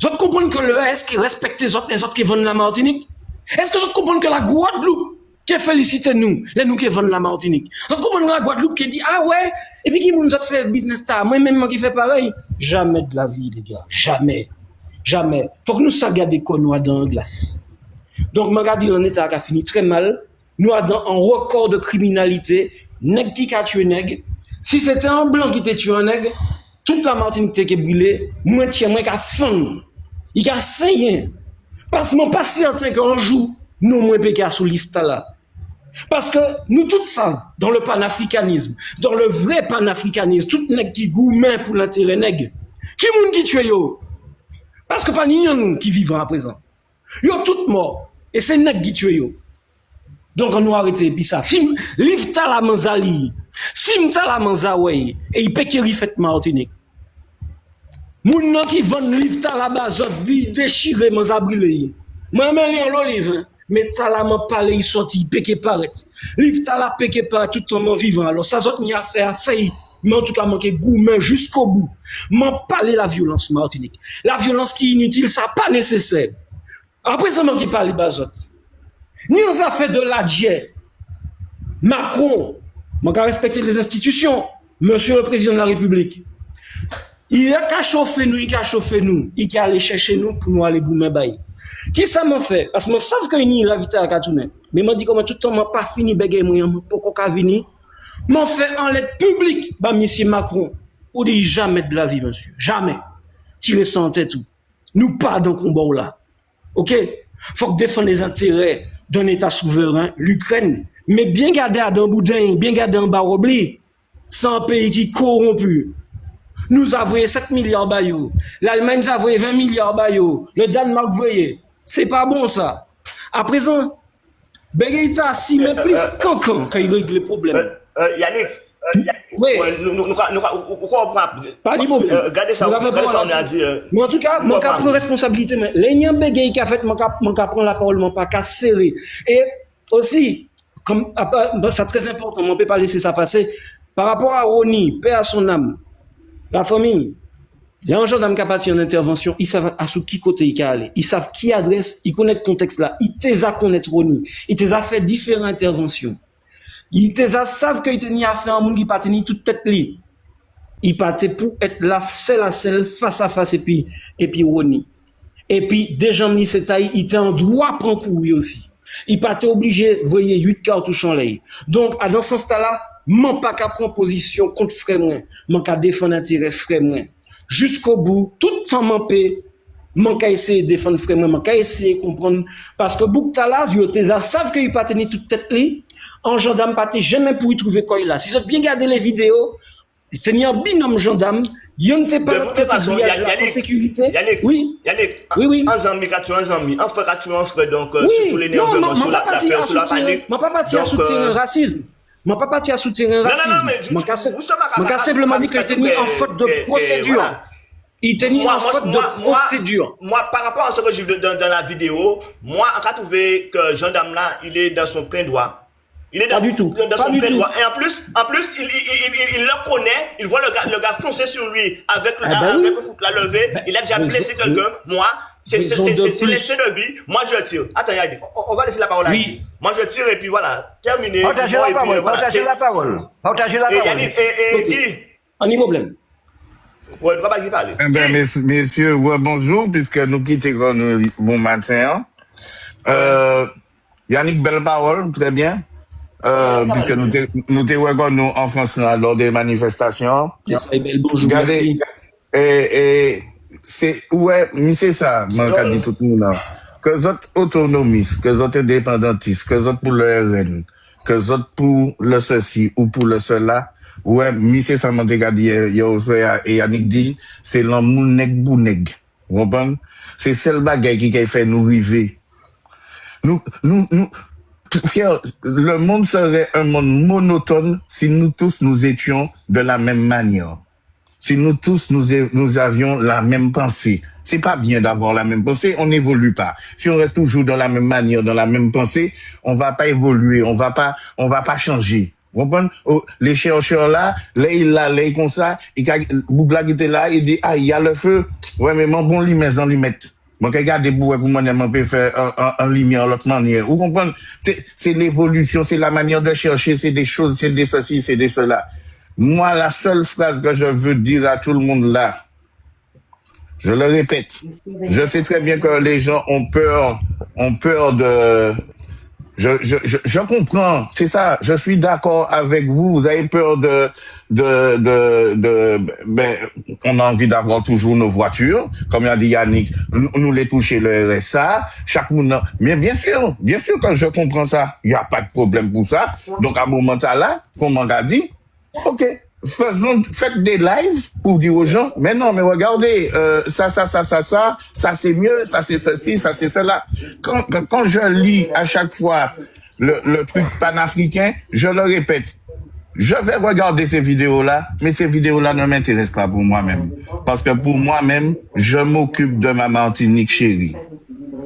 Vous comprenez que le ES qui respecte les autres qui vendent la Martinique? Est-ce que vous comprenez que la Guadeloupe qui félicite nous qui vendent la Martinique? Vous comprenez que la Guadeloupe qui dit, ah ouais, et puis qui nous a fait business star, moi-même qui fait pareil? Jamais de la vie, les gars. Jamais. Jamais. Faut que nous sachions qu'on nous dans la glace. Donc, je regarde en état qui a fini très mal. Nous avons un record de criminalité. Nèg qui a tué nèg. Si c'était un blanc qui t'a tué un nèg, toute la Martinique était brûlée. Moi, tiens, moi, qui a faim. Il a saigné. Parce que je ne suis pas certain qu'un jour, nous, moins péquer sous liste là. Parce que nous tous savons, dans le panafricanisme, dans le vrai panafricanisme, tout nèg qui gourmet pour l'intérêt nèg. Qui moun qui tue yo? Parce que pas ni un qui vivent à présent. Yo tout mort. Et c'est nèg qui tue yo. Donc on nous arrête puis ça. Film livre ta la manzali. Film ta la manzawe et il peut qui fait Martinique. Moun nan qui vend livre ta la bazot dit déchirer manzabriller. Moi même lire le livre. Mais ça la m'a parlé il sorti il peut qui paraître. Livre ta la peut qui paraît tout le monde vivant. Alors ça autres n'y a fait mais en tout cas manqué gourmet jusqu'au bout. M'en parler la violence Martinique. La violence qui est inutile, ça pas nécessaire. Après ça manqué parler bazot. Ni on a fait de l'adjet. Macron, manque à respecter les institutions. Monsieur le président de la République. Il a qu'à chauffer nous, il a aller chercher nous pour nous aller gourmet bail. Qui ça m'a fait? Parce que moi savent que ni la vite à Katounen. Mais m'a dit comment tout le temps m'a pas fini bégay moi pour qu'on venir. M'en fait en lettre publique, bah, monsieur Macron, ou dit jamais de la vie, monsieur. Jamais. Tirer ça en tête tout. Nous pas dans le combat là. OK? Faut que défendre les intérêts d'un État souverain, l'Ukraine. Mais bien garder à d'un boudin, bien garder en barobli. C'est un pays qui est corrompu. Nous avons 7 milliards baillots. L'Allemagne a 20 milliards baillots. Le Danemark, vous voyez. C'est pas bon ça. À présent, Bégaïta si mais plus quand il règle les problèmes. Yannick, oui. Nous pas de problème. Regardez ça, on a dit. Mais en tout cas, mon cas prend responsabilité. Mais les gens bégayent qui a fait, mon cas prend la parole, mon pas qu'à serrer. Et aussi, comme c'est très important, on ne peut pas laisser ça passer. Par rapport à Roni, paix à son âme, la famille, les gens qui ont parti en intervention, ils savent à qui côté ils aller. Ils savent qui adresse, ils connaissent le contexte là. Ils te connaissent Roni. Ils te fait différentes interventions. Ils te savent qu'ils te à faire un monde qui partent toute tête li. Ils partent pour être là, seul à seul, face à face, et puis Roni. Et puis, des gens qui c'est ils étaient en droit prendre courir aussi. Il pas été obligé de voyer 8 cartouches en l'air. Donc, dans ce sens-là, m'en pas qu'à prendre position contre frère moi, m'en qu'à défendre intérêt frère moi. Jusqu'au bout, tout sans m'empêcher, m'en qu'à essayer de défendre frère moi, m'en qu'à essayer de comprendre. Parce que Bouktala, yo savent qu'il pas tenir toute tête li, en gendarme pas jamais pour y trouver quoi il a. Si vous avez bien regardé les vidéos, c'est ni un binôme gendarme, il ne sait pas notre grillage en sécurité. Yannick, oui. Yannick, oui. Un ami, un frère, donc, oui. sous l'énervement, sous la peur, sous la panique. Je ne pas partir à soutenir le racisme. Je ne pas partir à soutenir le racisme. Je n'ai simplement dit qu'il était mis en faute de procédure. Il était mis en faute de procédure. Moi, par rapport à ce que j'ai vu dans la vidéo, moi, on a trouvé que gendarme là, il est dans son plein droit. Il est dans son plein droit. Et en plus, il le connaît, il voit le gars foncer sur lui avec un coup de la levée. Il a déjà blessé quelqu'un. Moi, c'est l'essai de vie. Moi, je tire. Attends, Yannick, on va laisser la parole à lui. Moi, je tire et puis voilà, terminé. Partagez la parole. Partagez la parole. Partagez la parole. Et Guy. Pas de problème. Ouais, papa qui parle. Eh bien, messieurs, ouais, bonjour, puisque nous quittons bon matin. Yannick, belle parole, très bien. Puisque nous te en France lors des manifestations. Bonjour, merci. Et c'est, ouais, mais c'est ça, moi, dit tout le monde. Que les autres autonomistes, que les autres indépendantistes, que les autres pour le RN, que les autres pour le ceci ou pour le cela, ouais, mais c'est ça, moi, dit, et Yannick dit, c'est l'amour nèg bounèg. Vous comprenez? C'est celle bagaille qui fait nous river. Nous, le monde serait un monde monotone si nous tous nous étions de la même manière. Si nous tous nous avions la même pensée. C'est pas bien d'avoir la même pensée, on n'évolue pas. Si on reste toujours dans la même manière, dans la même pensée, on va pas évoluer, on va pas changer. Vous comprenez? Les chercheurs là, là, comme ça, Bougla qui était là, il dit, ah, il y a le feu. Ouais, mais mon bon lit, mais en lit mettre. Moi, regardez pour moi, on peut faire un lumière, l'autre manière. Vous comprenez? C'est l'évolution, c'est la manière de chercher, c'est des choses, c'est des ceci, c'est des cela. Moi, la seule phrase que je veux dire à tout le monde là, je le répète. Je sais très bien que les gens ont peur de, je comprends, c'est ça, je suis d'accord avec vous, vous avez peur on a envie d'avoir toujours nos voitures, comme a dit Yannick, nous les toucher le RSA, chaque monde, mais bien sûr que je comprends ça, il n'y a pas de problème pour ça, donc à un moment là, comme on a dit, ok, faites des lives pour dire aux gens, mais non, mais regardez, ça c'est mieux, ça c'est ceci, ça c'est cela. Quand je lis à chaque fois le truc panafricain, je le répète, je vais regarder ces vidéos-là, mais ces vidéos-là ne m'intéressent pas pour moi-même. Parce que pour moi-même, je m'occupe de ma Martinique chérie.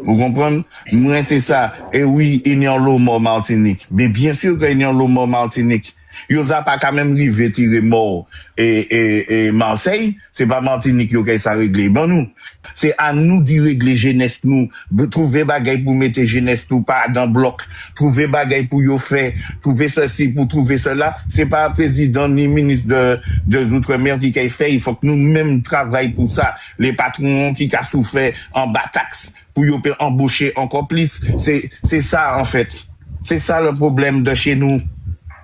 Vous comprenez? Moi, c'est ça. Et oui, il y a l'homme Martinique. Mais bien sûr qu'il y a l'homme Martinique. Yo a pas quand même rivé tirer mort et Marseille, c'est pas Martinique yo qui ça régler. Bon nous, c'est à nous d'y régler jeunesse nous, trouver bagaille pour mettre jeunesse nous pas dans bloc, trouver bagaille pour yo faire, trouver ceci pour trouver cela, c'est pas président ni ministre de outre-mer qui fait, il faut que nous même travaillons pour ça, les patrons qui a souffert en bas taxe pour yo embaucher encore plus, c'est ça en fait. C'est ça le problème de chez nous.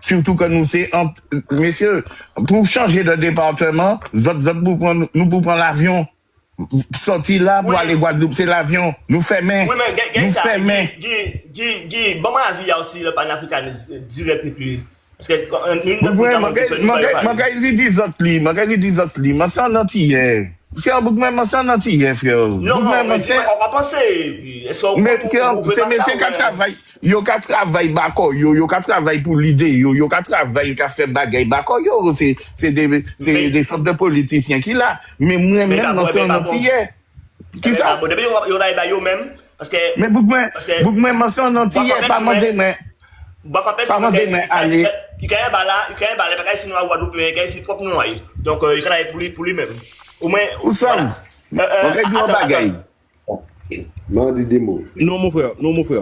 Surtout que nous, messieurs, pour changer de département, nous pour prendre l'avion, sortir là pour aller Guadeloupe, c'est l'avion. Nous fermons. Oui, mais nous fermons. Guy, bon, ma vie, il y a aussi le panafricanisme direct et puis. Parce que, frère, vous m'avez menti, frère. Non, mais on va penser. Mais, c'est qu'un travail. Yo ka travail bako, yo ka travail pour l'idée, yo ka travail ka fait bagay bako, c'est des sortes de politiciens qui là. Mais moi-même, non, c'est un antillais. Qui ça? Depuis, yo la yo même. Parce que. Mais vous m'avez c'est un antillais, pas mandé, mais. Pas mandé, mais allez. Il y a un balai, parce que sinon, à Guadeloupe, il y a un propre noyau. Donc, il travaille pour lui-même. Au moins. Où ça? On règle un bagay. Non, dis des mots. Non, mon frère.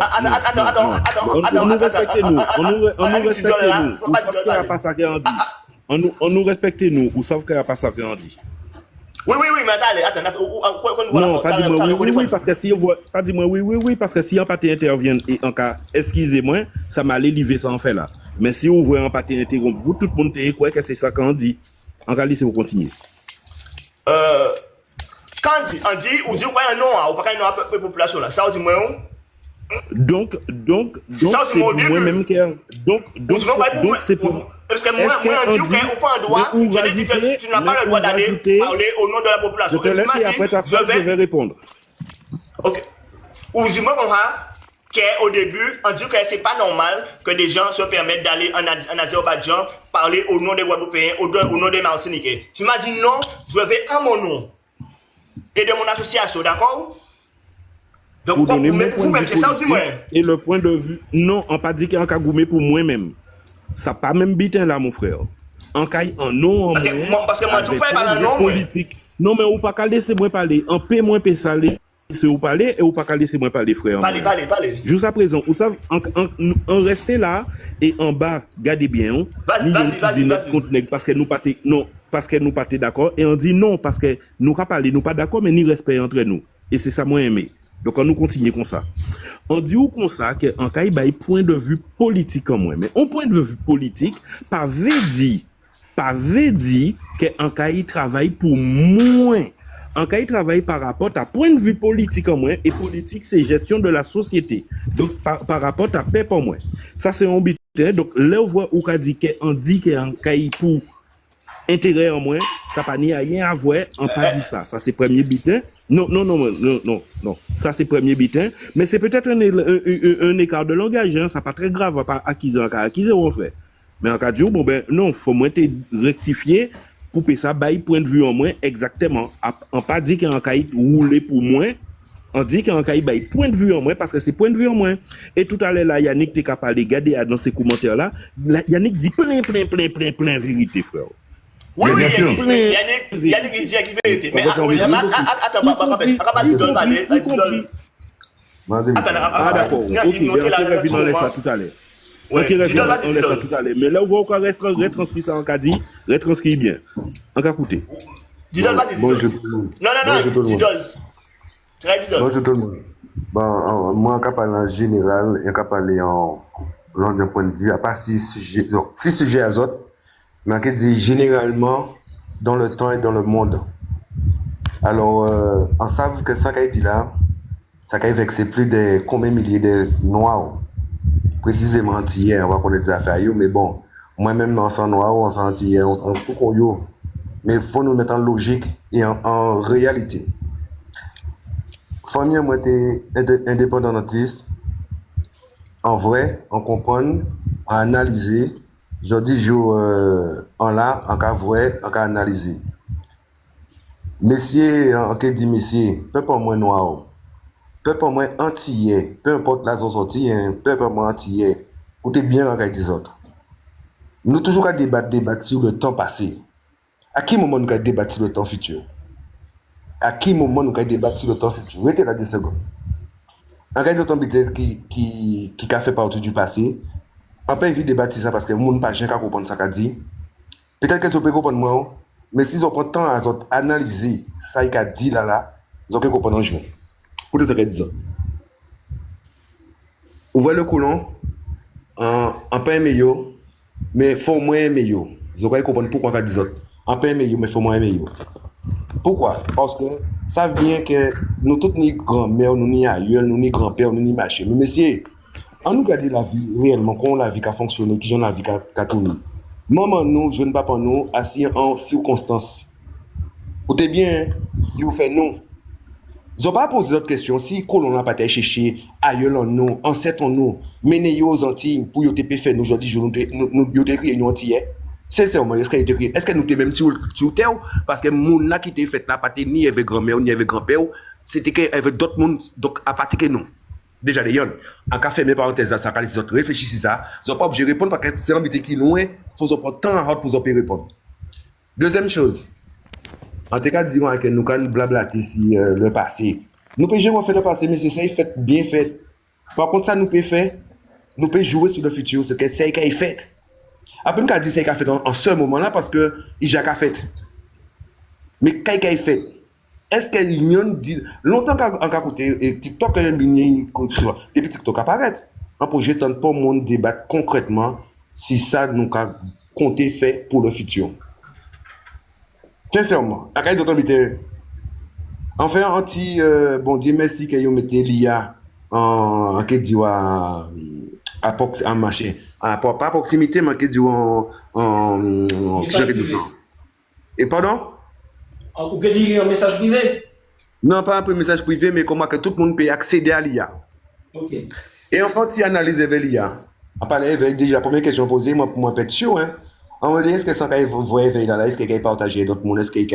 Attends. On nous respecte nous. On nous respecte nous. Ou savent qu'il n'y a pas ça qu'on dit. Oui, mais attends, non, pas dis-moi oui, parce que si on voit, pas dis-moi oui, parce que si un pâté intervient et en cas, excusez-moi, ça m'a livré ça en fait là. Mais si vous voyez un pâté interrompre, vous tout le monde te quoi que c'est ça qu'on dit. En cas, laissez vous continuer. Quand on dit, ou dit quoi un nom, ou pas un nom à peu population là, ça on dit moi. Donc, c'est moi-même qui donc, c'est pour. Parce que moi, on dit qu'on pas un droit, je te dis que tu n'as pas le droit d'aller parler au nom de la population. Je te laisse et après je vais répondre. Ok. Ou dis-moi qu'au début, on dit que c'est pas normal que des gens se permettent d'aller en Azerbaïdjan parler au nom des Guadeloupéens, au nom des Martiniquais. Tu m'as dit non, je vais à mon nom et de mon association, d'accord? Donc, vous-même, c'est ça aussi, moi. Et le point de vue, non, on pas dit qu'il y a un cagoumé pour moi-même. Ça pas même bitin là, mon frère. En cas, en non, en parce que moi, tout pas par un nom, politique. Non, mais ou pas qu'à laisser moi parler. En paix, moins paix salé. C'est vous parler et ou pas qu'à laisser moi parler, frère. Parlez. Jusqu'à présent, vous savez, on restait là et en bas, regardez bien. Vas-y. Parce que nous pas non, parce que nous pas d'accord. Et on dit non, parce que nous pas parler, nous pas d'accord, mais ni respect entre nous. Et c'est ça, moi, aimé. Donc, on nous continue comme ça. On dit ou comme ça qu'en cas, il y a un point de vue politique en moins. Mais un point de vue politique, pas veut dire qu'en cas, il travaille pour moins. En cas, il travaille par rapport à point de vue politique en moins. Et politique, c'est gestion de la société. Donc, par rapport à paix en moins. Ça, c'est un but. Donc, là, on voit où on dit qu'en cas, pour intérêt en moins, ça n'a ni rien à voir, on pas dit ça. Ça, c'est premier bitin. Non. Ça, c'est premier bitin. Mais c'est peut-être un écart de langage. Hein. Ça pas très grave. On va pas acquiser mon frère. Mais en cas de bon, ben, non, faut moins te rectifier pour que ça baille point de vue en moins exactement. On pas dit qu'un cahier roulé pour moins. On dit qu'un cahier baille point de vue en moins parce que c'est point de vue en moins. Et tout à l'heure, là, Yannick, t'es capable de regarder dans ces commentaires-là. Yannick dit plein vérité, frère. Oui, Yannick, il dit qu'il vérité. Mais attends, d'accord. Ok, on laisse ça tout à l'heure. Ok, on laisse ça tout à l'heure. Mais là, on voit qu'on retranscrit ça en cas dit, retranscrit bien. En cas écoutez. Didol, vas-y. Non, Didol. Très Didol. Bonjour tout le monde. Bon, moi, je parle en général, je parle en d'un point de vue, à part 6 sujets à autres. Mais on dit généralement dans le temps et dans le monde. Alors, on sait que ça qu'il dit là, ça qu'il vexé plus de combien de milliers de noirs. Précisément hier, on va connaître des affaires, mais bon, moi-même dans sang noir, on s'en hier, on tout qu'on yo. Mais il faut nous mettre en logique et en réalité. Famille, moi, t'es indépendantiste. En vrai, on comprend, à analyser. Je dis, en là, en cas vrai, en cas analyser. Messieurs, en cas dit messieurs, peuple moins noir, peuple moins antillais, peu importe la zone sortie, peuple moins antillais, écoutez bien en cas des autres. Nous toujours qu'à débattre sur le temps passé. À quel moment nous allons débattre sur le temps futur? À quel moment nous allons débattre sur le temps futur? Restez là 2 secondes. En cas de temps qui a fait partie du passé, on peut éviter de débattre ça parce que le monde n'a pas jamais compris ce qu'a dit. Peut-être que tu peux comprendre moi, mais si ils ont pas le temps à analyser ça qu'il a dit là, ils ont pu comprendre un jour. Pour te dire ça. Ouvrez le coulon, en pas aimer yo, mais il faut moins aimer yo. Ils ont pu comprendre pourquoi on a dit ça. En pas aimer yo, mais il faut moins aimer yo. Pourquoi? Parce que ça vient que nous tous ni grand-mère, nous ni aïeul, nous ni grand-père, nous ni machin. Mais messieurs, on nous garde la vie réellement, comment la vie a fonctionné, qui j'en la vie a tourné. Maman nous, jeune papa nous, assis en circonstance. Écoutez bien, ils vous fait non. Ils n'ont pas posé d'autres questions. Si colon n'a pas été chercher, aïeul en nous, ancêtre en nous, mener aux Antilles pour y te faire nous aujourd'hui, nous écrit une Antillais. Sincèrement, est-ce que nous sommes même sur terre? Parce que moun là qui t'a fait n'a pas ni avec grand-mère ni avec grand-père, c'était avec d'autres monde, donc à partir que nous. Déjà, les gens, en cas fermé parenthèse, ça, quand les autres réfléchissent ça, ils n'ont pas obligé de répondre parce que c'est invité qui nous est, il faut prendre temps à pour répondre. Deuxième chose, en tout cas, disons que nous, quand nous blablater si le passé, nous pouvons jamais faire le passé, mais c'est ça, il fait bien fait. Par contre, ça, nous pouvons faire, nous pouvons jouer sur le futur, c'est que c'est ça qui est fait. Après, nous avons dit ça qui a fait en ce moment-là parce que il a fait. Mais qu'est-ce qu'il fait? Est-ce qu'il y a une dit longtemps qu'à côté TikTok depuis TikTok apparaît. Un projet tente pas monde débattre concrètement si ça nous a compté fait pour le futur. Sincèrement, à quel autre bité enfin anti bon Dieu merci que vous mettez l'IA en que dit à marché pas proximité mais que dit en et pardon ou que dit un message privé non pas un message privé mais comment que tout le monde peut accéder à l'IA. OK. Et enfin tu analyses avec l'IA à parler avec déjà première question posée moi pour moi être sûr hein. On me dit, est-ce que ça qu'il voit là, est-ce qu'il a partagé d'autres monde, est-ce qu'il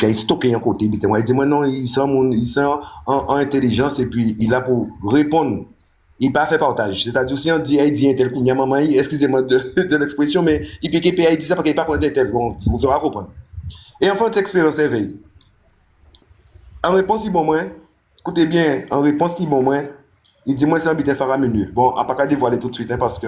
a stocké un côté, il dit moi non, il sent en intelligence et puis il a pour répondre. Il pas fait partage. C'est-à-dire si on dit il dit un tel coup, maman, excusez-moi de l'expression mais il peut qu'il dit ça parce qu'il pas connaît tel. Bon, vous aurez comprendre. Et enfin cette expérience éveille. En réponse il bon moins, écoutez bien, en réponse qui bon moins, il dit moi c'est un bitin faramineux. Bon, à pas qu'à dévoiler tout de suite hein, parce que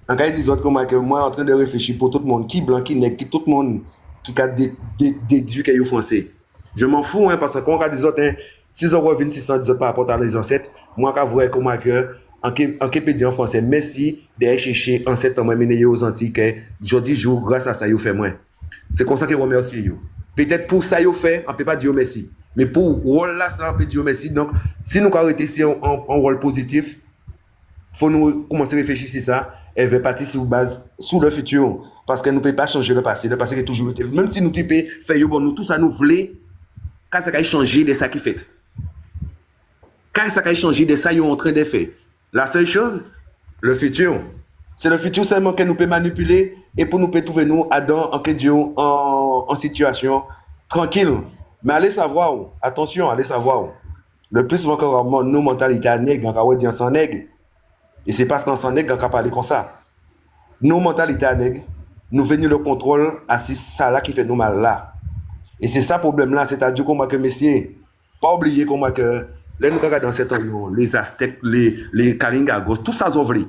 en cas des autres comme que moi en train de réfléchir pour tout le monde qui blanc qui nègre qui tout le monde qui a déduit qu'il est français. Je m'en fous hein, parce que quand on a des autres hein, 6h20 610 par rapport à les ancêtres, moi quand voir comment que en Képédie en français merci d'aller chercher ancêtres moi mené aux Antilles que aujourd'hui jour grâce à ça yo fait moins. C'est comme ça que je remercie yo. Peut-être pour ça yo fait, on peut pas dire merci. Mais pour rôle là ça on peut dire merci. Donc si nous arrêter ici en rôle positif, faut nous commencer à réfléchir sur ça. Elle va partir sur base sur le futur parce qu'elle ne peut pas changer le passé qui est toujours été même si nous type fait bon nous tout ça nous voulons quand ça va changer de ça qui fait quand ça va changer de ça ils sont en train de faire la seule chose le futur c'est le futur seulement que nous peut manipuler et pour nous peut trouver nous en situation tranquille mais allez savoir attention allez savoir le plus souvent que nos mentalités à nègre on va dire sans nègre. Et c'est parce qu'on s'en est qu'on a parlé comme ça. Nos mentalités à nègre, nous venons le contrôle à ça là qui fait nous mal là. Et c'est ça le problème là, c'est-à-dire qu'on que messieurs, pas oublier qu'on que les nous dans cette les Aztèques, les Kalingagos, tout ça zovli.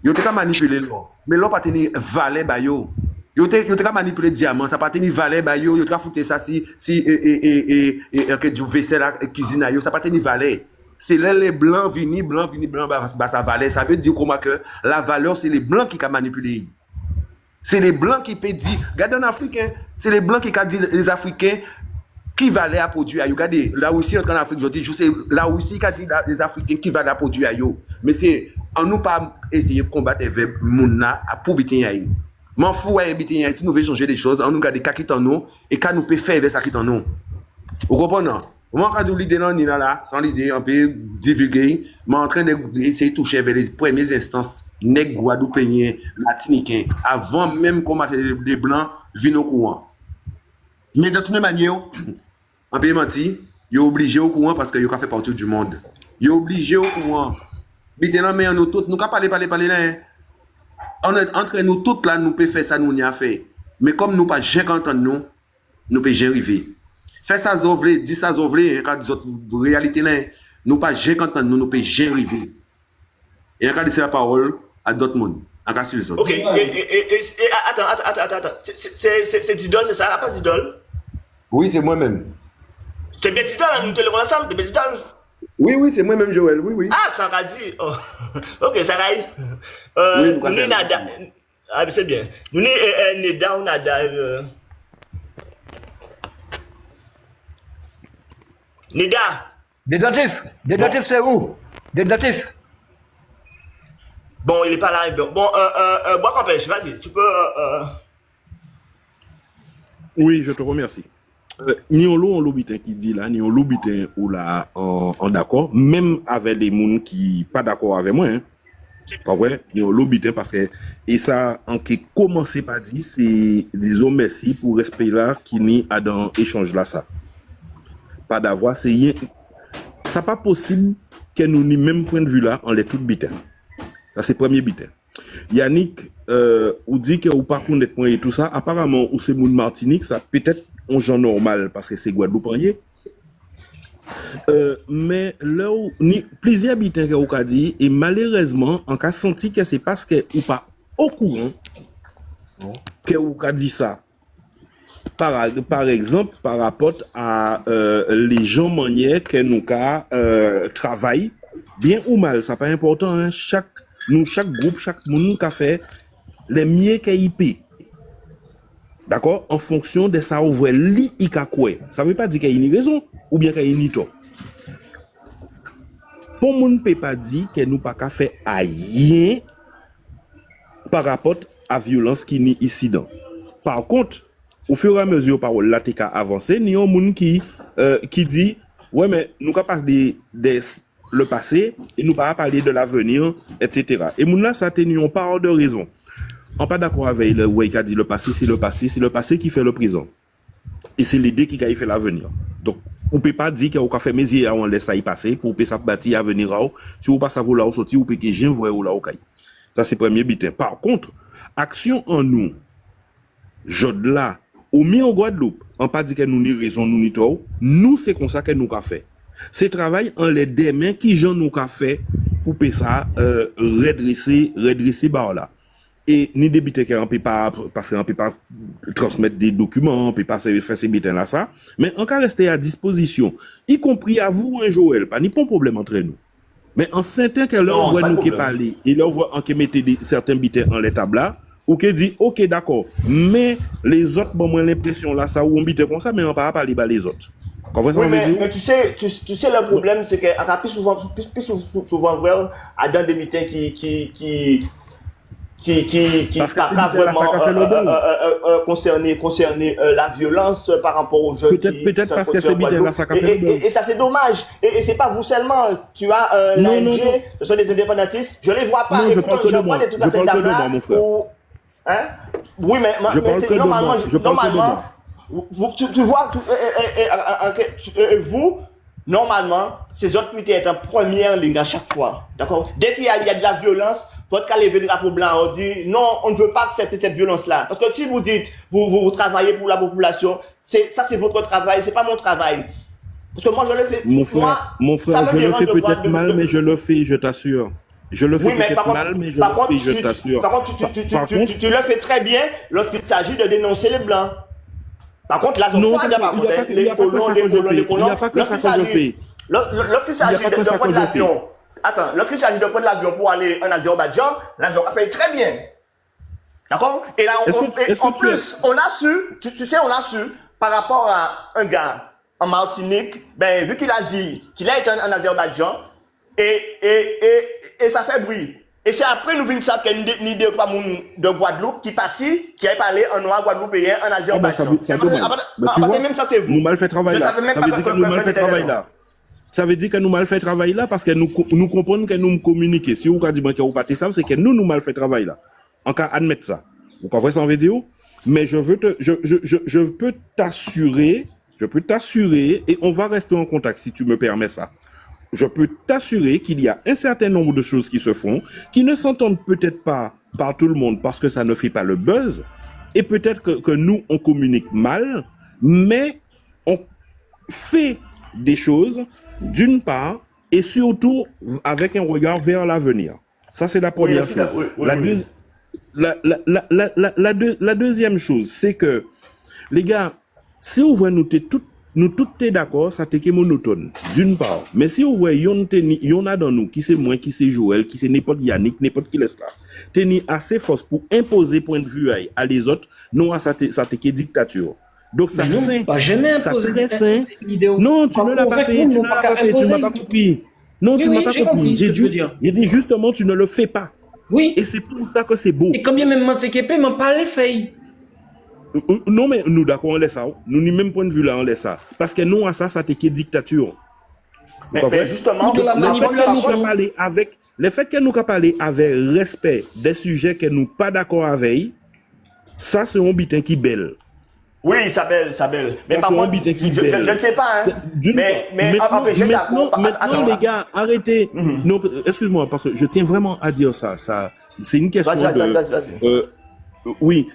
Ils ont manipulé l'or. Mais l'or pas tenir valet bayo. Ils ont manipulé diamant, ça pas tenir valet bayo, ils ont foutu ça si que du vaisselle à cuisine ça pas tenir valet. C'est les blancs vini blanc ça valait ça veut dire comment que la valeur c'est les blancs qui a manipulé c'est les blancs qui peut dire regardez en Afrique hein, c'est les blancs qui a dit les Africains qui valaient à produire regardez la Russie en Afrique je dis c'est la Russie qui a dit les Africains qui valaient à produire mais c'est en nous pas essayer de combattre avec mouna pour biter m'en fous biter si nous voulons changer les choses on nous garder qui en nous et quand nous peut faire avec ça qui en nous vous comprenez. Moi, quand je l'idée là, sans l'idée, on peut divulguer, mais en train d'essayer de toucher vers les premières instances, nègres, guadeloupéens, martiniquais, avant même qu'on mette les blancs, viennent au courant. Mais de toute manière, on peut mentir, ils sont obligés au courant parce qu'ils ont fait partie du monde. Ils sont obligés au courant. Maintenant, mais nous tous, nous pas parler là. Hein. Entre nous tous là, nous pouvons faire ça, nous n'y a fait. Mais comme nous pas jamais entendre nous pouvons jamais arriver. Fais ça zovlé, dis ça zovlé, quand des autres réalités là, nous pas jamais entendre nous pouvons jamais arriver. Et on va laisser la parole à d'autres mondes. On va sur les autres. Ok, attends. C'est Didol, c'est ça, pas Didol? Oui, c'est moi-même. C'est bien Didol, nous te le ensemble, c'est bien Didol? Oui, c'est moi-même, Joël, oui. Ah, ça va dire. Oh. Ok, ça va dire. Nous, nada. Ah, c'est bien. Nous, nada ou nada. Nida. Des dentistes c'est où? Des dentistes. Bon, il est pas là. Bon, moi, qu'empêche, vas-y, tu peux. Oui, je te remercie. Ni on l'obitin qui dit là, ni on l'obitin ou là en d'accord, même avec les gens qui pas d'accord avec moi. Hein. Pas vrai, ni on l'obitin parce que et ça en qui commencé par dire c'est disons merci pour respect là qui ni à dans échange là ça. Pas d'avoir c'est ça pas possible que nous ni même point de vue là on les tout bitin. Ça c'est premier bitin. Yannick ou dit que ou pas connaître point et tout ça apparemment ou c'est moun Martinique ça peut-être on genre normal parce que c'est Guadeloupéen. Mais là où ni plusieurs habitants que ou a dit et malheureusement on a senti que c'est parce que ou pas au courant que ou a dit ça. par exemple, par rapport à les gens manières que nous travaillent, bien ou mal, ça pas important, hein, chaque groupe, chaque monde qui a fait les mieux qu'il paye. D'accord? En fonction de ça, on voit li ikakwe. Ça veut pas dire qu'il y a une raison ou bien qu'il y a une tort. Pour moun peut pas dire que nous pas qu'à faire rien par rapport à violence qui n'est ici dans. Par contre, au fur et à mesure par là t'es qu'à avancer, il y a un monde qui dit ouais mais nous qu'à passer le passé et nous pas parler de l'avenir, etc. Et moun là ça tenions pas de raison. On pas d'accord avec le ouais qui a dit le passé, c'est le passé qui fait le présent. Et c'est l'idée qui a fait l'avenir. Donc, on peut pas dire qu'on a fait mes yeux on laisse ça y passer pour que ça bâtir l'avenir si vous pas savoir là où sortir ou que j'ai voir ou là où caille. Ça c'est premier bitin. Par contre, action en nous jode là au mieux en Guadeloupe, on pas dit que nous ni raison nous ni tort, nous c'est comme ça que nous a fait. C'est travail en les demain qui j'en nous a fait pour que ça redresser par là. Et ni débiter qu'on peut pas, parce qu'on peut pas transmettre des documents, on peut pas faire ces bitins là ça, mais on peut rester à disposition, y compris à vous, un Joël, pas ni pas de problème entre nous. Mais en certain que là, on voit nous qui parler, et là, on voit qui mettre certains bitins en l'état là, ou qui dit, ok, d'accord, mais les autres, bon, moi, l'impression là, ça, ou on bitin comme ça, mais on peut pas parler les autres. Oui, mais tu sais, le problème, c'est qu'à plus souvent, vrai, à dans des bitins qui concerner la violence par rapport aux jeunes. Peut-être parce que c'est bien là, ça fait le buzz. Et ça, c'est dommage. Et c'est pas vous seulement. Tu as l'ANG, ce sont des indépendantistes. Je les vois pas. Non, je parle que de moi. Je parle que de moi, mon frère. Hein? Oui, mais c'est normalement. Normalement, tu vois, vous, normalement, ces autres puissent être en première ligne à chaque fois. D'accord? Dès qu'il y a de la violence, votre cas lever le drapeau blanc, on dit non, on ne veut pas accepter cette violence-là. Parce que si vous dites, vous travaillez pour la population, ça c'est votre travail, c'est pas mon travail. Parce que moi je le fais. Mon frère, je le fais peut-être mal, mais je le fais, je t'assure. Je le fais peut-être mal, mais je le fais, je t'assure. Par contre, tu le fais très bien lorsqu'il s'agit de dénoncer les blancs. Par contre, là, non, il n'y a pas que ça que je fais. Il n'y a pas que ça que je fais. Lorsqu'il s'agit de prendre l'avion, attends, lorsqu'il s'agit de prendre l'avion pour aller en Azerbaïdjan, l'Azerbaïdjan fait très bien. D'accord? Et là, en plus, on a su, tu sais, on a su, par rapport à un gars en Martinique, ben, vu qu'il a dit qu'il a été en Azerbaïdjan, et ça fait bruit. Et c'est après nous venons savoir qu'il y a une idée de Guadeloupe qui partit, qui a parlé en noir guadeloupéen en Azerbaïdjan. Même ça, c'est vous. Nous mal fait travail là. Ça veut dire que nous mal fait travail là. Ça veut dire que nous mal fait travail là parce que nous comprenons que nous communiquons. Si vous avez dit que vous partez ça, c'est que nous mal fait travail là. On peut admettre ça. Vous comprenez ça en vidéo? Mais je peux t'assurer, et on va rester en contact si tu me permets ça. Je peux t'assurer qu'il y a un certain nombre de choses qui se font, qui ne s'entendent peut-être pas par tout le monde parce que ça ne fait pas le buzz, et peut-être que nous, on communique mal, mais on fait des choses, d'une part, et surtout avec un regard vers l'avenir. Ça, c'est la première chose. La deuxième chose, c'est que, les gars, si vous voyez nous tous d'accord, ça t'est monotone, d'une part. Mais si vous voyez, il y en a dans nous, qui c'est moi, qui c'est Joël, qui c'est n'importe Yannick, n'importe qui laisse là, t'es assez force pour imposer point de vue à les autres, non, ça t'est dictature. Donc ça c'est pas jamais imposer l'idée. Non, tu ne l'as pas fait, tu m'as pas compris. Non, tu m'as pas compris. J'ai dit justement, tu ne le fais pas. Oui. Et c'est pour ça que c'est beau. Et quand bien même m'en m'en pas les fait. Non, mais nous, d'accord, on laisse ça. Nous, ni même point de vue là, on laisse ça. Parce que non, à ça t'est dictature. Mais justement, le fait que nous parler avec respect des sujets que nous pas d'accord avec, ça, c'est un bitin qui belle. Oui, ça belle. Mais par contre, je ne sais pas, hein. Mais maintenant, les gars, arrêtez. Non, excuse-moi, parce que je tiens vraiment à dire ça. C'est une question oui.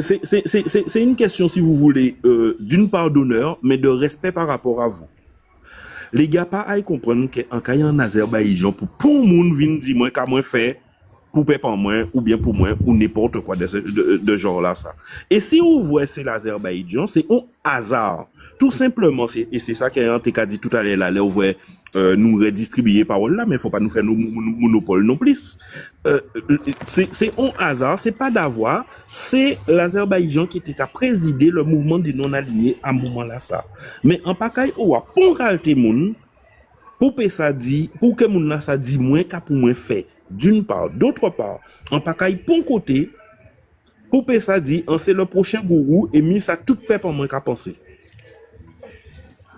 C'est une question, si vous voulez, d'une part d'honneur, mais de respect par rapport à vous. Les gars, pas à comprendre qu'en cas en Azerbaïdjan, pour le monde vient dire moi, qu'à moi faire pour peuple moins ou bien pour moi ou n'importe quoi de genre là ça. Et si vous voyez c'est l'Azerbaïdjan, c'est un hasard. Tout simplement, et c'est ça qu'Ant dit tout à l'heure là, vous voyez nous redistribuer parole là, mais il faut pas nous faire nos monopole non plus. C'est un hasard, c'est pas d'avoir, c'est l'Azerbaïdjan qui était à présider le mouvement des non-alignés à un moment là ça. Mais en pakaï ouwa, pour calte moun, pour que ça dit, pour que moun là ça dit moins qu'à pour moins fait. D'une part, d'autre part, en pakaï pour côté, pour que ça dit, c'est le prochain gourou et mis ça tout peuple en moins qu'à penser.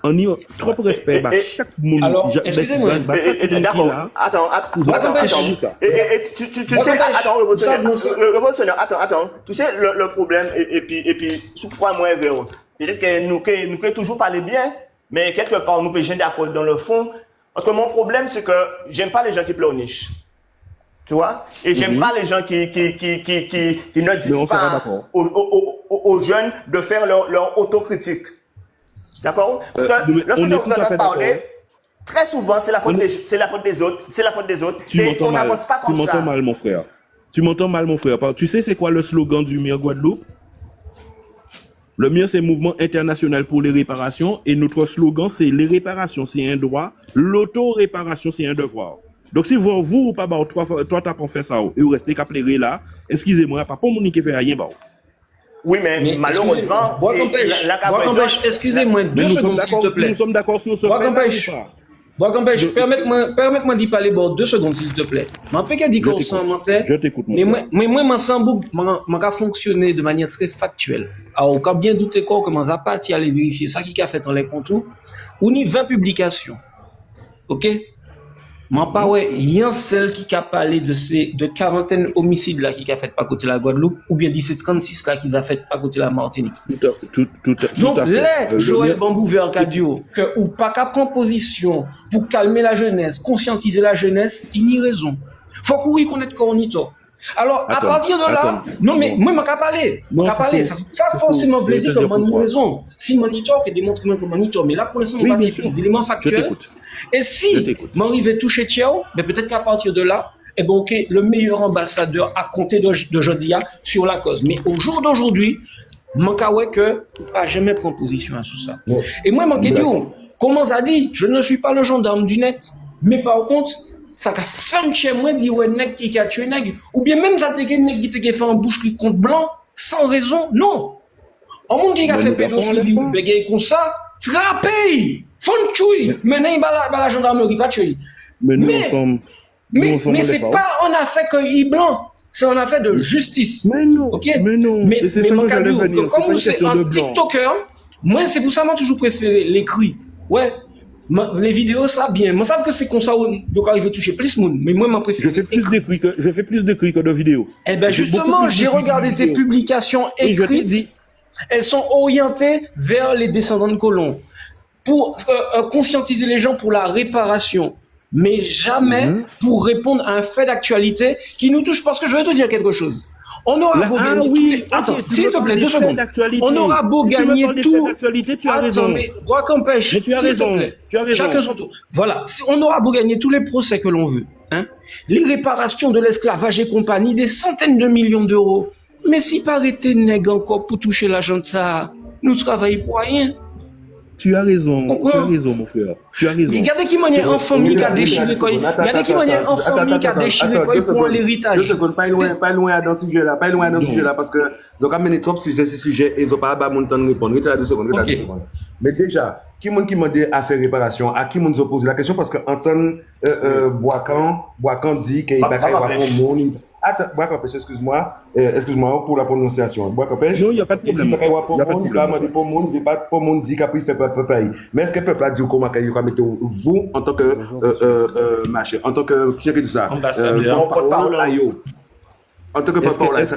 On y a trop de respect à chaque monde. Alors, excusez-moi. D'accord. Attends. Tu sais, attends. Tu sais, le problème, et puis, pourquoi moi, peut-être que nous pouvons toujours parler bien, mais quelque part, nous pouvons d'accord dans le fond. Parce que mon problème, c'est que j'aime pas les gens qui pleurnichent. Tu vois? Et j'aime pas les gens qui ne disent pas aux jeunes de faire leur autocritique. D'accord? Parce que lorsque je vous entends parler, très souvent, c'est la faute des autres. Tu n'avances pas comme ça. Tu m'entends mal, mon frère. Tu sais, c'est quoi le slogan du MIR Guadeloupe? Le MIR, c'est Mouvement International pour les Réparations. Et notre slogan, c'est les réparations, c'est un droit. L'auto-réparation, c'est un devoir. Donc, si vous ou pas, toi, t'as pas fait ça, et vous restez qu'à pleurer là, excusez-moi, pas pour mon qui fait rien, Oui, mais malheureusement, excusez-moi 2 secondes, s'il te plaît. Nous sommes d'accord sur ce fait. Permette-moi d'y parler 2 secondes, s'il te plaît. Je t'écoute. Mais moi, je fonctionner de manière très factuelle. Alors, quand bien douter quoi, comment ça partir aller vérifier ça qui a fait dans les contours, on y 20 publications. OK? Pas ouais, il y a celle qui a parlé de quarantaine homicides là qui a fait pas côté la Guadeloupe ou bien 1736 là qui a fait pas côté la Martinique. Donc là, Joël Bambou vers Cadio que ou pas qu'à prendre position pour calmer la jeunesse, conscientiser la jeunesse, il n'y a raison. Faut qu'on connaisse cornito. Alors à partir de là, non mais moi m'a parler, ça pas forcément veut dire que mon raison. Si monitor qui démontre que monitor, mais là pour l'instant on va dire des éléments factuels. Et si m'arrive toucher Tchao, mais peut-être qu'à partir de là, OK, le meilleur ambassadeur à compter de Jodia sur la cause. Mais au jour d'aujourd'hui, manque ouais que pas jamais prendre position à tout ça. Et moi manque dit comment ça dit, je ne suis pas le gendarme du net, mais par contre ça a fait chez moi dit ouais nèg qui a tué nèg ou bien même ça t'es nèg qui fait un bouche contre blanc sans raison. Non. Un monde qui a fait pédophilie ou bégay comme ça, trappé. Font tuer, maintenant il va la gendarmerie pas tuer. Mais c'est pas en affaire qu'il blanc, c'est en affaire de justice. Mais non. OK. Mais non. Mais c'est ça que j'allais venir. Comme c'est un TikToker, moi c'est pour ça que j'ai toujours préféré l'écrit. Ouais. Les vidéos ça bien. Moi savent que c'est comme ça donc arrive toucher plus monde, mais moi m'a préféré. Je fais plus d'écrits que de vidéos. Eh ben justement, j'ai regardé tes publications écrites. Elles sont orientées vers les descendants de colons. Pour conscientiser les gens pour la réparation, mais jamais pour répondre à un fait d'actualité qui nous touche. Parce que je vais te dire quelque chose. On aura beau gagner Attends, s'il te plaît, 2 secondes. On aura beau gagner tout. Tu as raison. Mais droit qu'empêche. Mais tu as raison. Chacun son tour. Voilà. On aura beau gagner tous les procès que l'on veut. Les réparations de l'esclavage et compagnie, des centaines de millions d'euros. Mais si pas arrêter nèg encore pour toucher l'argent de ça, nous travaillons pour rien. Tu as raison, mon frère. Tu as raison. Regardez qui manière enfant qui a déchiré quoi. Regardez qui manière enfant qui a déchiré quoi pour l'héritage. 2 secondes, pas loin dans ce sujet là, parce que donc amener trop sujet ce sujet et ils ont pas mon temps de répondre. Reste là 2 secondes, Mais déjà, qui m'a demandé à faire réparation, à qui m'a posé la question parce que Anton Boakan dit qu'il va pas monde. Attends, Bois-Campèche, excuse-moi pour la prononciation. Bois-Campèche. Non, il n'y a pas de problème. Il n'y a pas de monde dit qu'il fait peuple. Mais est-ce que le peuple a dit comment il va mettre vous en tant que machin, en tant que qui dit ça? Ambassadeur. En tant que porte-parole. Est-ce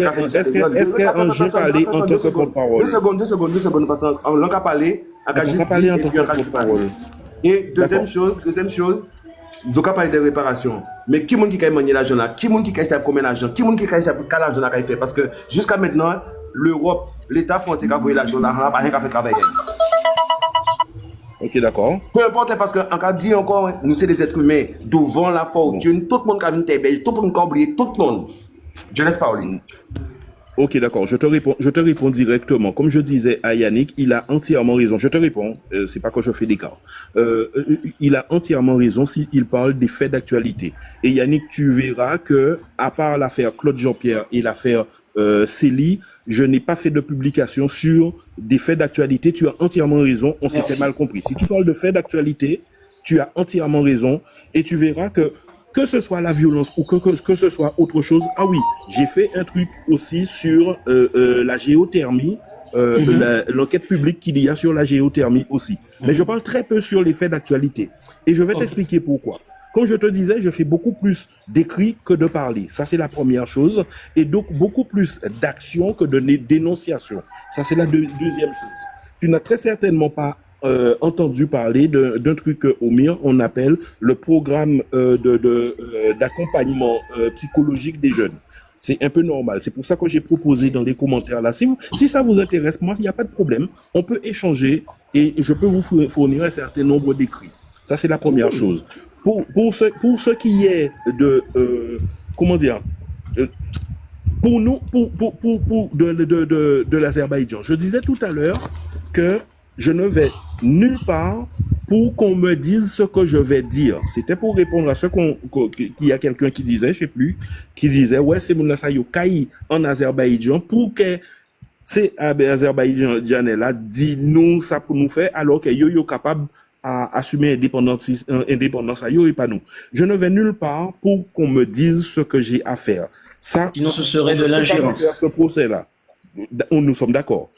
qu'un jeu parler en tant que porte-parole? 2 secondes, parce qu'on l'a parlé, à Kaji et puis à Kaji parole. Et deuxième chose, ils ont parlé de réparation. Mais qui est-ce qui a gagné l'argent là? Qui est-ce qui a combien d'argent? Qui est-ce qui a fait quel argent là qu'il fait? Parce que jusqu'à maintenant, l'Europe, l'État français qui a envoyé l'argent là, n'a pas rien qu'à faire travailler. Ok, d'accord. Peu importe, parce qu'en cas dit encore, nous sommes des êtres humains, devant la fortune, tout le monde qui a une tête, tout le monde qui a oublié, tout le monde. Je laisse parler. Ok, d'accord. Je te réponds directement. Comme je disais à Yannick, il a entièrement raison. Je te réponds. C'est pas que je fais des cas. Il a entièrement raison s'il parle des faits d'actualité. Et Yannick, tu verras que, à part l'affaire Claude Jean-Pierre et l'affaire Célie, je n'ai pas fait de publication sur des faits d'actualité. Tu as entièrement raison. On s'était mal compris. Si tu parles de faits d'actualité, tu as entièrement raison. Et tu verras que ce soit la violence ou que ce soit autre chose. Ah oui, j'ai fait un truc aussi sur la géothermie, l'enquête publique qu'il y a sur la géothermie aussi. Mais je parle très peu sur les faits d'actualité. Et je vais t'expliquer pourquoi. Comme je te disais, je fais beaucoup plus d'écrits que de parler. Ça, c'est la première chose. Et donc, beaucoup plus d'actions que de dénonciations. Ça, c'est la deuxième chose. Tu n'as très certainement pas entendu parler d'un truc au MIR, on appelle le programme d'accompagnement psychologique des jeunes. C'est un peu normal. C'est pour ça que j'ai proposé dans les commentaires là. Si ça vous intéresse, moi, il n'y a pas de problème. On peut échanger et je peux vous fournir un certain nombre d'écrits. Ça, c'est la première chose. Pour ce qui est de comment dire, pour nous, de l'Azerbaïdjan, je disais tout à l'heure que je ne vais nulle part pour qu'on me dise ce que je vais dire. C'était pour répondre à ce qu'il y a quelqu'un qui disait, je sais plus, qui disait, ouais, c'est mon yo kai en Azerbaïdjan pour que ces Azerbaïdjanais là dit nous ça pour nous faire alors que yo capable à assumer indépendance à yo et pas nous. Je ne vais nulle part pour qu'on me dise ce que j'ai à faire. Ça, sinon ce serait de l'ingérence. Ce procès là. Nous sommes d'accord.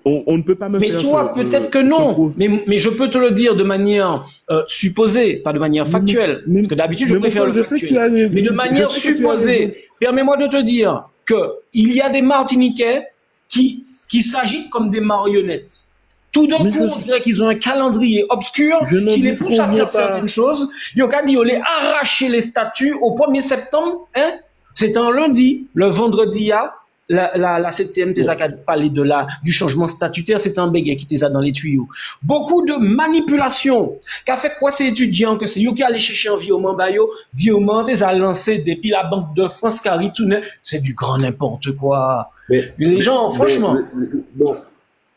On ne peut pas me faire. Mais toi, peut-être que non. Mais je peux te le dire de manière supposée, pas de manière factuelle. Parce que d'habitude, je préfère le factuel. Mais de manière supposée, permets-moi de te dire qu'il y a des Martiniquais qui s'agitent comme des marionnettes. Tout d'un coup, on dirait qu'ils ont un calendrier obscur qui les pousse à faire certaines choses. Ils ont dit, on les arracher les statuts au 1er septembre. Hein? C'était un lundi. Le vendredi, la CTM a parlé du changement statutaire, c'est un béguet qui était dans les tuyaux. Beaucoup de manipulation. Qu'a fait quoi ces étudiants que c'est eux qui allaient chercher un virement a lancé depuis la Banque de France qui a retourné. C'est du grand n'importe quoi. Mais les gens, franchement.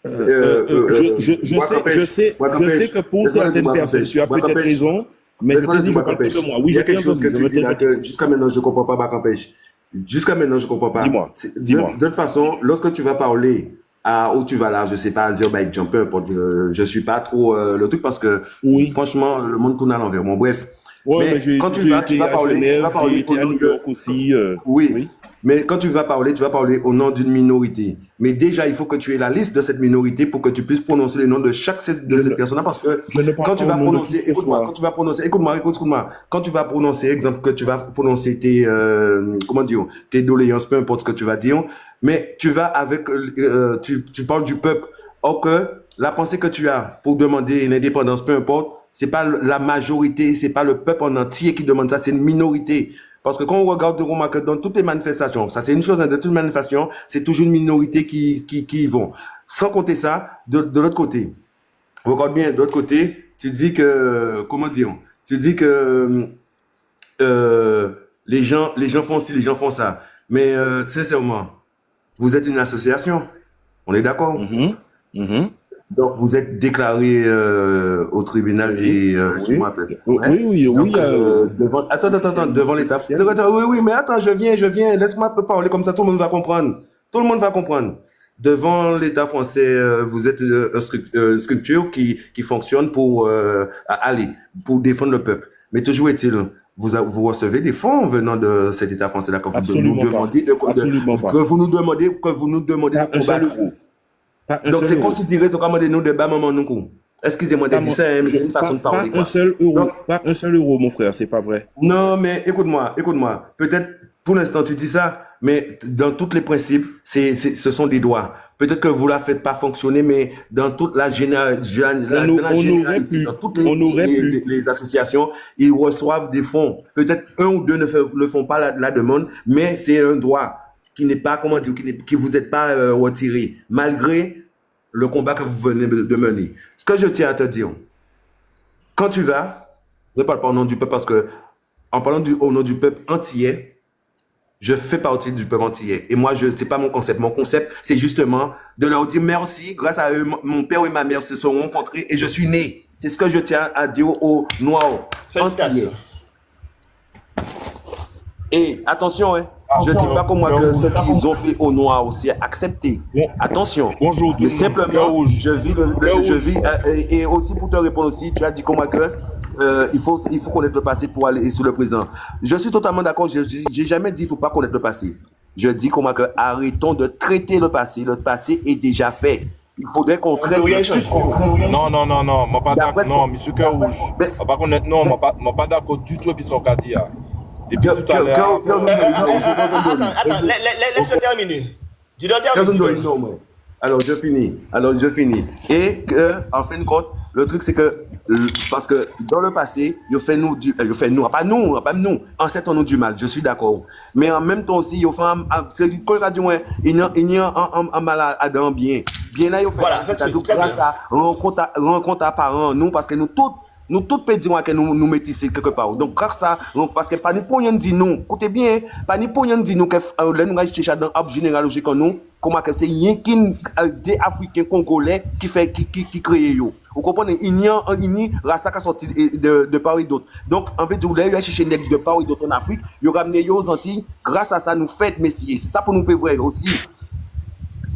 Je sais que pour certaines personnes, tu as peut-être raison, mais je te dis, je parle de moi. Oui, j'ai quelque chose que tu dis là que jusqu'à maintenant, je ne comprends pas, Bakampèche. Jusqu'à maintenant, je ne comprends pas. Dis-moi. De toute façon, lorsque tu vas parler où tu vas là, je ne sais pas, Azerbaïdjan, peu importe, je ne suis pas trop le truc parce que, franchement, le monde tourne à l'envers. Bon, bref. Ouais, mais quand tu vas parler, j'ai été à New York aussi. Oui. Mais quand tu vas parler au nom d'une minorité. Mais déjà, il faut que tu aies la liste de cette minorité pour que tu puisses prononcer le nom de chaque de cette personne-là. Parce que quand tu vas prononcer, écoute-moi, quand tu vas prononcer, exemple, que tu vas prononcer tes doléances, peu importe ce que tu vas dire, mais tu vas tu parles du peuple. Or que la pensée que tu as pour demander une indépendance, peu importe, c'est pas la majorité, c'est pas le peuple en entier qui demande ça, c'est une minorité. Parce que quand on regarde dans toutes les manifestations, ça c'est une chose, dans toutes les manifestations, c'est toujours une minorité qui y vont. Sans compter ça, de l'autre côté. Regarde bien, de l'autre côté, tu dis que, les gens font ci, les gens font ça. Mais sincèrement, vous êtes une association. On est d'accord? Donc, vous êtes déclaré au tribunal et tu m'appelles. Oui. Devant l'État. Oui, mais attends, je viens. Laisse-moi parler comme ça, tout le monde va comprendre. Devant l'État français, vous êtes une structure qui fonctionne pour défendre le peuple. Mais toujours est-il, vous recevez des fonds venant de cet État français-là que vous nous demandez de combattre. Donc, c'est considéré comme des noms de bas moments nous. Excusez-moi de dire ça, mais c'est une façon de parler. Pas un seul euro, mon frère, c'est pas vrai. Non, mais écoute-moi. Peut-être, pour l'instant, tu dis ça, mais dans tous les principes, ce sont des droits. Peut-être que vous la faites pas fonctionner, mais dans toute la généralité, dans toutes les associations, ils reçoivent des fonds. Peut-être un ou deux ne font pas la demande, mais c'est un droit qui n'est pas, qui vous êtes pas retiré, malgré le combat que vous venez de mener. Ce que je tiens à te dire, quand tu vas, je ne parle pas au nom du peuple parce que, en parlant au nom du peuple entier, je fais partie du peuple entier. Et moi, c'est pas mon concept. Mon concept, c'est justement de leur dire merci. Grâce à eux, mon père et ma mère se sont rencontrés et je suis né. C'est ce que je tiens à dire aux Noirs entiers. Et attention, hein, je ne dis pas comme moi que ce qu'ils ont fait aux Noirs aussi accepté. Attention. Bonjour. Mais simplement, je vis et aussi pour te répondre aussi, tu as dit comme moi que il faut connaître le passé pour aller sur le présent. Je suis totalement d'accord. J'ai jamais dit qu'il ne faut pas connaître le passé. Je dis comment que arrêtons de traiter le passé. Le passé est déjà fait. Il faudrait qu'on traite le futur. Non, moi pas d'accord. Non, monsieur Cœur Rouge. Par contre, non, moi pas d'accord du tout avec son cas dit. Depuis tout à l'heure. Attends, laisse-le terminer. Tu dois terminer. Alors, je finis. Et en fin de compte, le truc, c'est que, parce que dans le passé, pas nous, ancêtres nous du mal, je suis d'accord. Mais en même temps aussi, il y a un malade bien. Bien là, il fait, c'est-à-dire grâce à rencontre à parents, nous, parce que nous tous pédons que nous métissons quelque part. Donc, grâce à ça, parce que pas ni pour rien dit nous, écoutez bien, pas ni pour rien dit nous que nous avons cherché dans l'arbre généalogique nous, comment que c'est rien des Africains Congolais qui créent yo. Vous comprenez? Il y a Rasta qui a sorti de part et d'autre. Donc, en fait, vous allez chercher des de part et d'autre en Afrique, vous ramenez yo aux Antilles, grâce à ça, nous faites messieurs. C'est ça pour nous faire vrai aussi.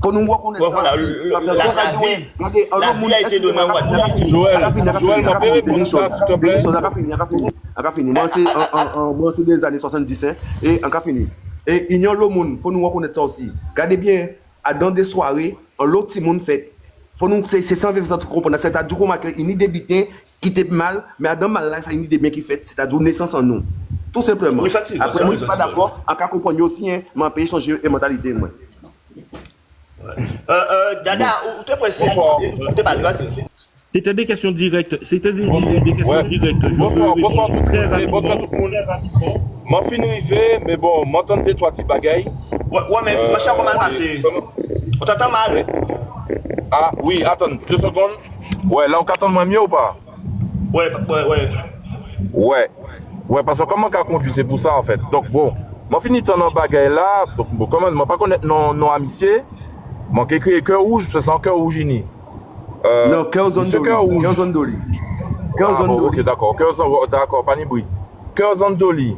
Faut nous voir qu'on est voilà, la vie a été donnée à Joël, on peut répondre ça, s'il te plaît. On a fini. Moi, c'est des années 70, et on a fini. Et il y a l'autre monde, faut nous reconnaître ça aussi. Regardez bien, dans des soirées, l'autre petit monde fait. Faut nous, c'est sans vivre ça, tu comprends. C'est-à-dire qu'il y a des bitins qui étaient mal, mais dans mal là, ça y a des biens qui fait. C'est-à-dire naissance en nous. Tout simplement. Après, moi, je ne suis pas d'accord. En cas comprendre aussi, mon pays changer de mentalité. Dada, où tu es pressé? C'était des questions directes. C'était des questions directes. Bonsoir tout le monde. M'en fin arrivé, mais bon, m'entendre des trois petits bagailles. Ouais, mais ma chère, comment passer? On t'entend mal. Ah oui, attends, 2 secondes. Ouais, là on t'entend moins mieux ou pas? Ouais, parce que comment on conduit, c'est pour ça en fait. Donc bon, m'en finis ton bagaille là. Donc bon, comment, m'en pas connaître non amitié. M'en écrit Cœur Rouge, c'est sans Cœur Rouge ini. Non, Cœur Zondoli. Ok, d'accord. D'accord, pas ni bruit. Cœur Zondoli.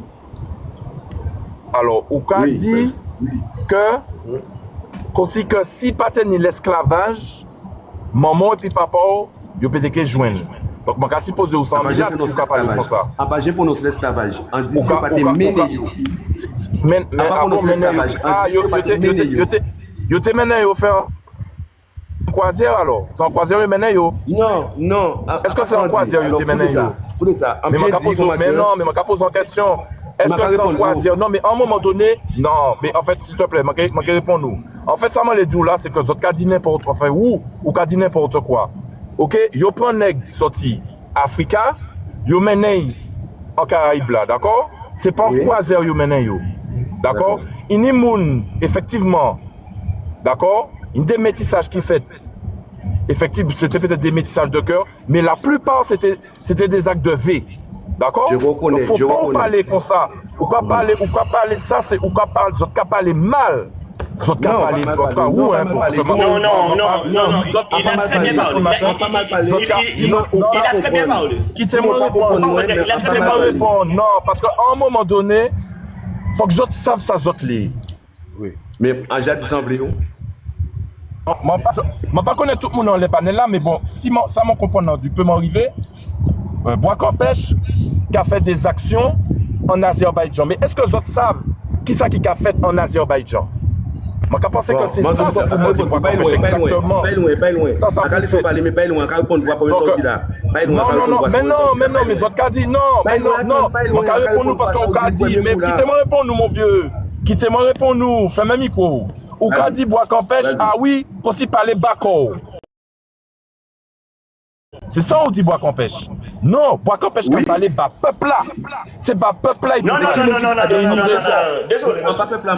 Alors, ou qu'a dit que si pas tenir l'esclavage, maman et puis papa, ils peuvent être joindre. Donc, je vais supposer où ça en déjà, tu vas parler comme ça. Ah, bah, j'ai pour nous l'esclavage. En disant pas te mener. Mais avant l'esclavage, yo te mené yo faire croisière alors? C'est en croisière yo mené yo? Non. Est-ce que c'est en croisière yo te mené yo? Pour ça, mais je vais poser une question. Est-ce que c'est en croisière? Non, mais à un moment donné, non, mais en fait, s'il te plaît, je réponds nous. En fait, ça m'a dit là, c'est que vous avez dit n'importe quoi, enfin, ou dit n'importe quoi. Ok? Yo prend nèg sorti Africa, yo mené en Caraïbes là, d'accord? C'est pas en croisière yo mené yo. D'accord? Il y a moun, effectivement. D'accord? Il y a des métissages qui fait. Effectivement, c'était peut-être des métissages de cœur, mais la plupart, c'était des actes de V. D'accord? Je reconnais. Il ne faut pas parler comme ça. Ou pas parler ça, c'est ou pas parler mal. Non, il a très bien parlé. Il a très bien répondre. Non, parce qu'à un moment donné, il faut que j'autres savent ça, j'autres les. Oui. Mais en j'ai dissemblé où? Je ne pas connaître tout le monde dans les panels là, mais bon, si ça m'en comprend, du peut m'arriver. Bois Campèche qui a fait des actions en Azerbaïdjan. Mais est-ce que vous savez qui ça qui a fait en Azerbaïdjan? Je pense que c'est ça pour moi Bois Campèche exactement. Pas loin. Ça fait parler, mais pas loin. Quand on voit pour une sortie là. Non, mais vous avez dit non. Non, on va répondre nous parce qu'on a dit. Mais quittez-moi répondre nous, mon vieux. Quittez-moi répondre nous. Fais même micro. Ou qu'a dit Bois Campèche, ah oui, pour s'y parler Bako. C'est ça on dit Bois Campèche. Non, Bois Campèche qui a parlé bas peuple là. C'est bas peuple là. Non. Désolé.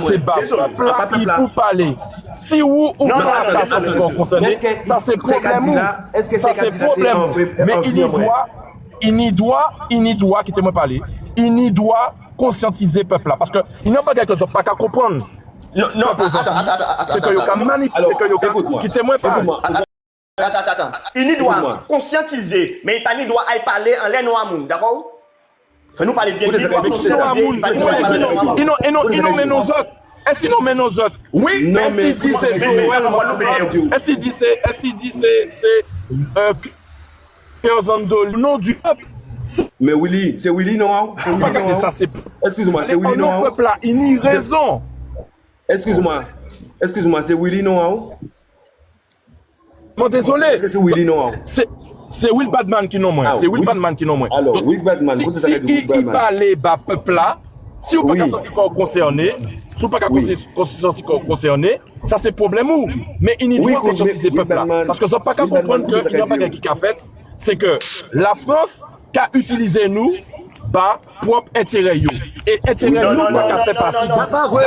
C'est bas peuple là qui pour parler. Si ou pas concerné, ça c'est problème. Est-ce que c'est problème. Mais il y doit. il doit, quittez-moi parler, il doit conscientiser le peuple là. Parce que il n'y a pas quelque chose pas qu'à comprendre. Non, attends. C'est que il y a manipuler, c'est que il y a quittez-moi parler. Attends. Il doit conscientiser, mais il doit y parler en l'air noir monde, d'accord? Nous parler bien, il doit conscientiser, il doit parler en noir monde. Et non, mais nous autres. Est-ce qu'il nomme nos autres? Oui, non, mais est-ce qu'il dit c'est Est-ce qu'il dit c'est le nom du peuple? Mais Willy, c'est Willy non? Excuse-moi, c'est Willy non? Le peuple là, il n'y a raison. Excuse-moi, c'est Willy non? Bon, désolé. Est-ce que c'est Willy non? C'est Will Batman qui nomme moi. C'est Will Batman qui nomme moi. Alors, Will Batman, si il parlait bas peuple là, si vous ne pouvez pas concerné, si vous ne pouvez pas concerné, ça c'est problème où. Mais il n'y doit pas conscientiser le peuple là. Parce que vous n'avez pas qu'à comprendre qu'il n'y a pas quelqu'un qui a fait, c'est que la France qui a utilisé nous, bah, propre intérêt you. Et intérêt nous, pas qu'à faire partie. C'est pas vrai.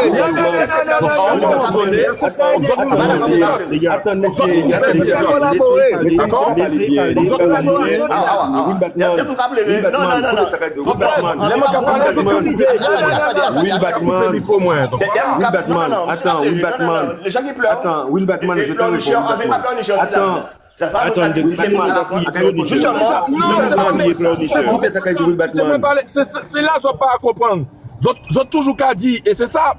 Will Batman, je te réponds. Attendez, c'est là que je ne pas comprendre. J'ai toujours qu'à dire, et c'est ça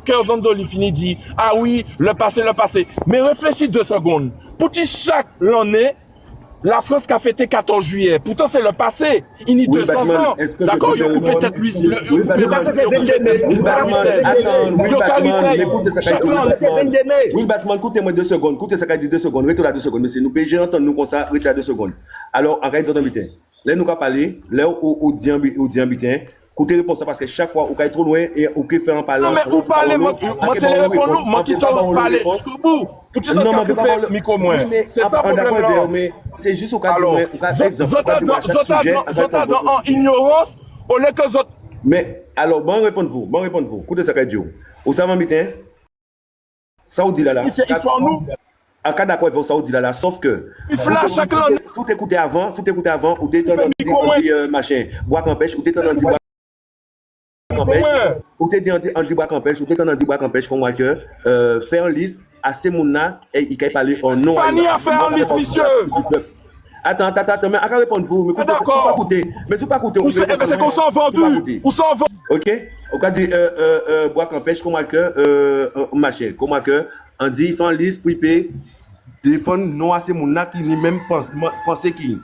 que Zandoli finit dit, ah oui, le passé. Mais réfléchis 2 secondes. Pour chaque l'année, la France qui a fêté 14 juillet, pourtant c'est le passé. Il n'y a 200 ans. D'accord, il y a peut-être lui. Will Batman, écoutez-moi 2 secondes. Écoutez ça qu'a dit 2 secondes. Restez là 2 secondes. Mais c'est nous PG entendre nous comme ça. Restez là 2 secondes. Alors, en réalité, là, nous allons parler. Là, au diambitin. Écoutez, réponse parce que chaque fois, vous êtes trop loin et vous pouvez faire un parler. Non, mais vous parlez, moi, qui t'en parle jusqu'au bout. Non, mais vous parlez micro moins. C'est ça le problème. Mais c'est juste au cas où, vous êtes en ignorance au lieu que vous autres. Mais, alors, bon, répondez-vous. Écoutez ça, Kadio. Au savant mitin, ça vous dit là. En cas d'accord avec ça vous dit là, sauf que. Si vous écoutez avant, ou t'étonnez dit machin, bois campèche, ou t'étonnez dit bois campèche, ou t'étonnez dit bois campèche, ou t'étonnez dit bois campèche, comme moi que faire une liste à ces gens-là et il peut parler en nom. Pas ni à faire une liste, monsieur. Attends, mais à quoi répondre-vous? Mais pas écouter. C'est qu'on s'en vendu. Ou s'en vendu. Ok? Au cas de bois campèche, comme moi que machin, comme moi que on dit faire une liste pour payer. Téléphone non à ces gens qui ni même penser qui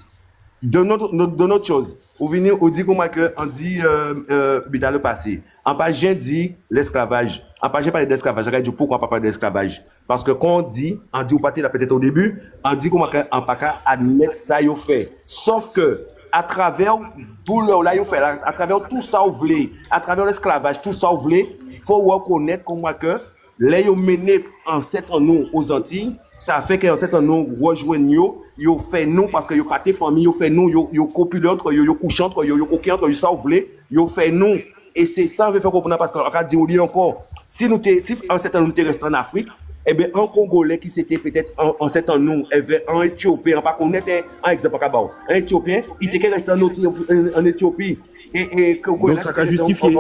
de notre chose. Vous venez au dit comment que on dit dans le passé. En pas j'ai dit l'esclavage. En pas j'ai parlé d'esclavage. J'ai dit pourquoi pas parler d'esclavage parce que quand on dit ou pas là peut-être au début, on dit comment que en pas qu'à admettre ça yo fait. Sauf que à travers tout le là yo fait à travers tout ça vous voulez, à travers l'esclavage, tout ça vous voulez, faut reconnaître comment que les yo mené en 7 ans nous aux Antilles. Ça fait qu'en fait nous rejoignons yo fait nous parce que yo pas tes famille yo fait nous yo copule entre yo couchant entre yo coquin entre yo ça vous voulez yo fait nous et c'est ça veut faire comprendre parce qu'on a dit encore si un certain nous était resté en Afrique eh bien un Congolais qui c'était peut-être en certain nous un Éthiopien pas connaître un exemple un Éthiopien il était resté en Éthiopie et donc ça a justifié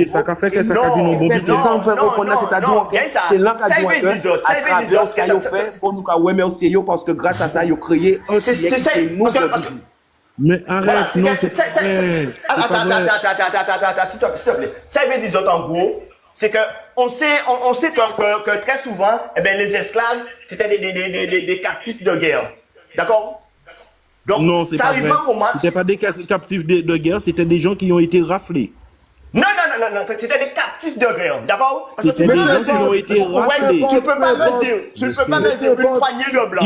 ça a fait que ça a vu nos bombes. C'est ça on fait reconnaître c'est-à-dire c'est là qu'a dit à travers ce qu'ils ont fait pour nous remercier parce que grâce à ça ils ont créé un c'est nous mais arrête non c'est attends s'il te plaît ça veut dire en gros c'est que on sait que très souvent les esclaves c'était des captifs de guerre, d'accord? Donc, non, c'est pas vrai. C'était pas des captifs de guerre, c'était des gens qui ont été raflés. Non, c'était des captifs de guerre, d'accord? C'était des gens qui ont été raflés. Tu ne peux pas me dire une poignée de blancs.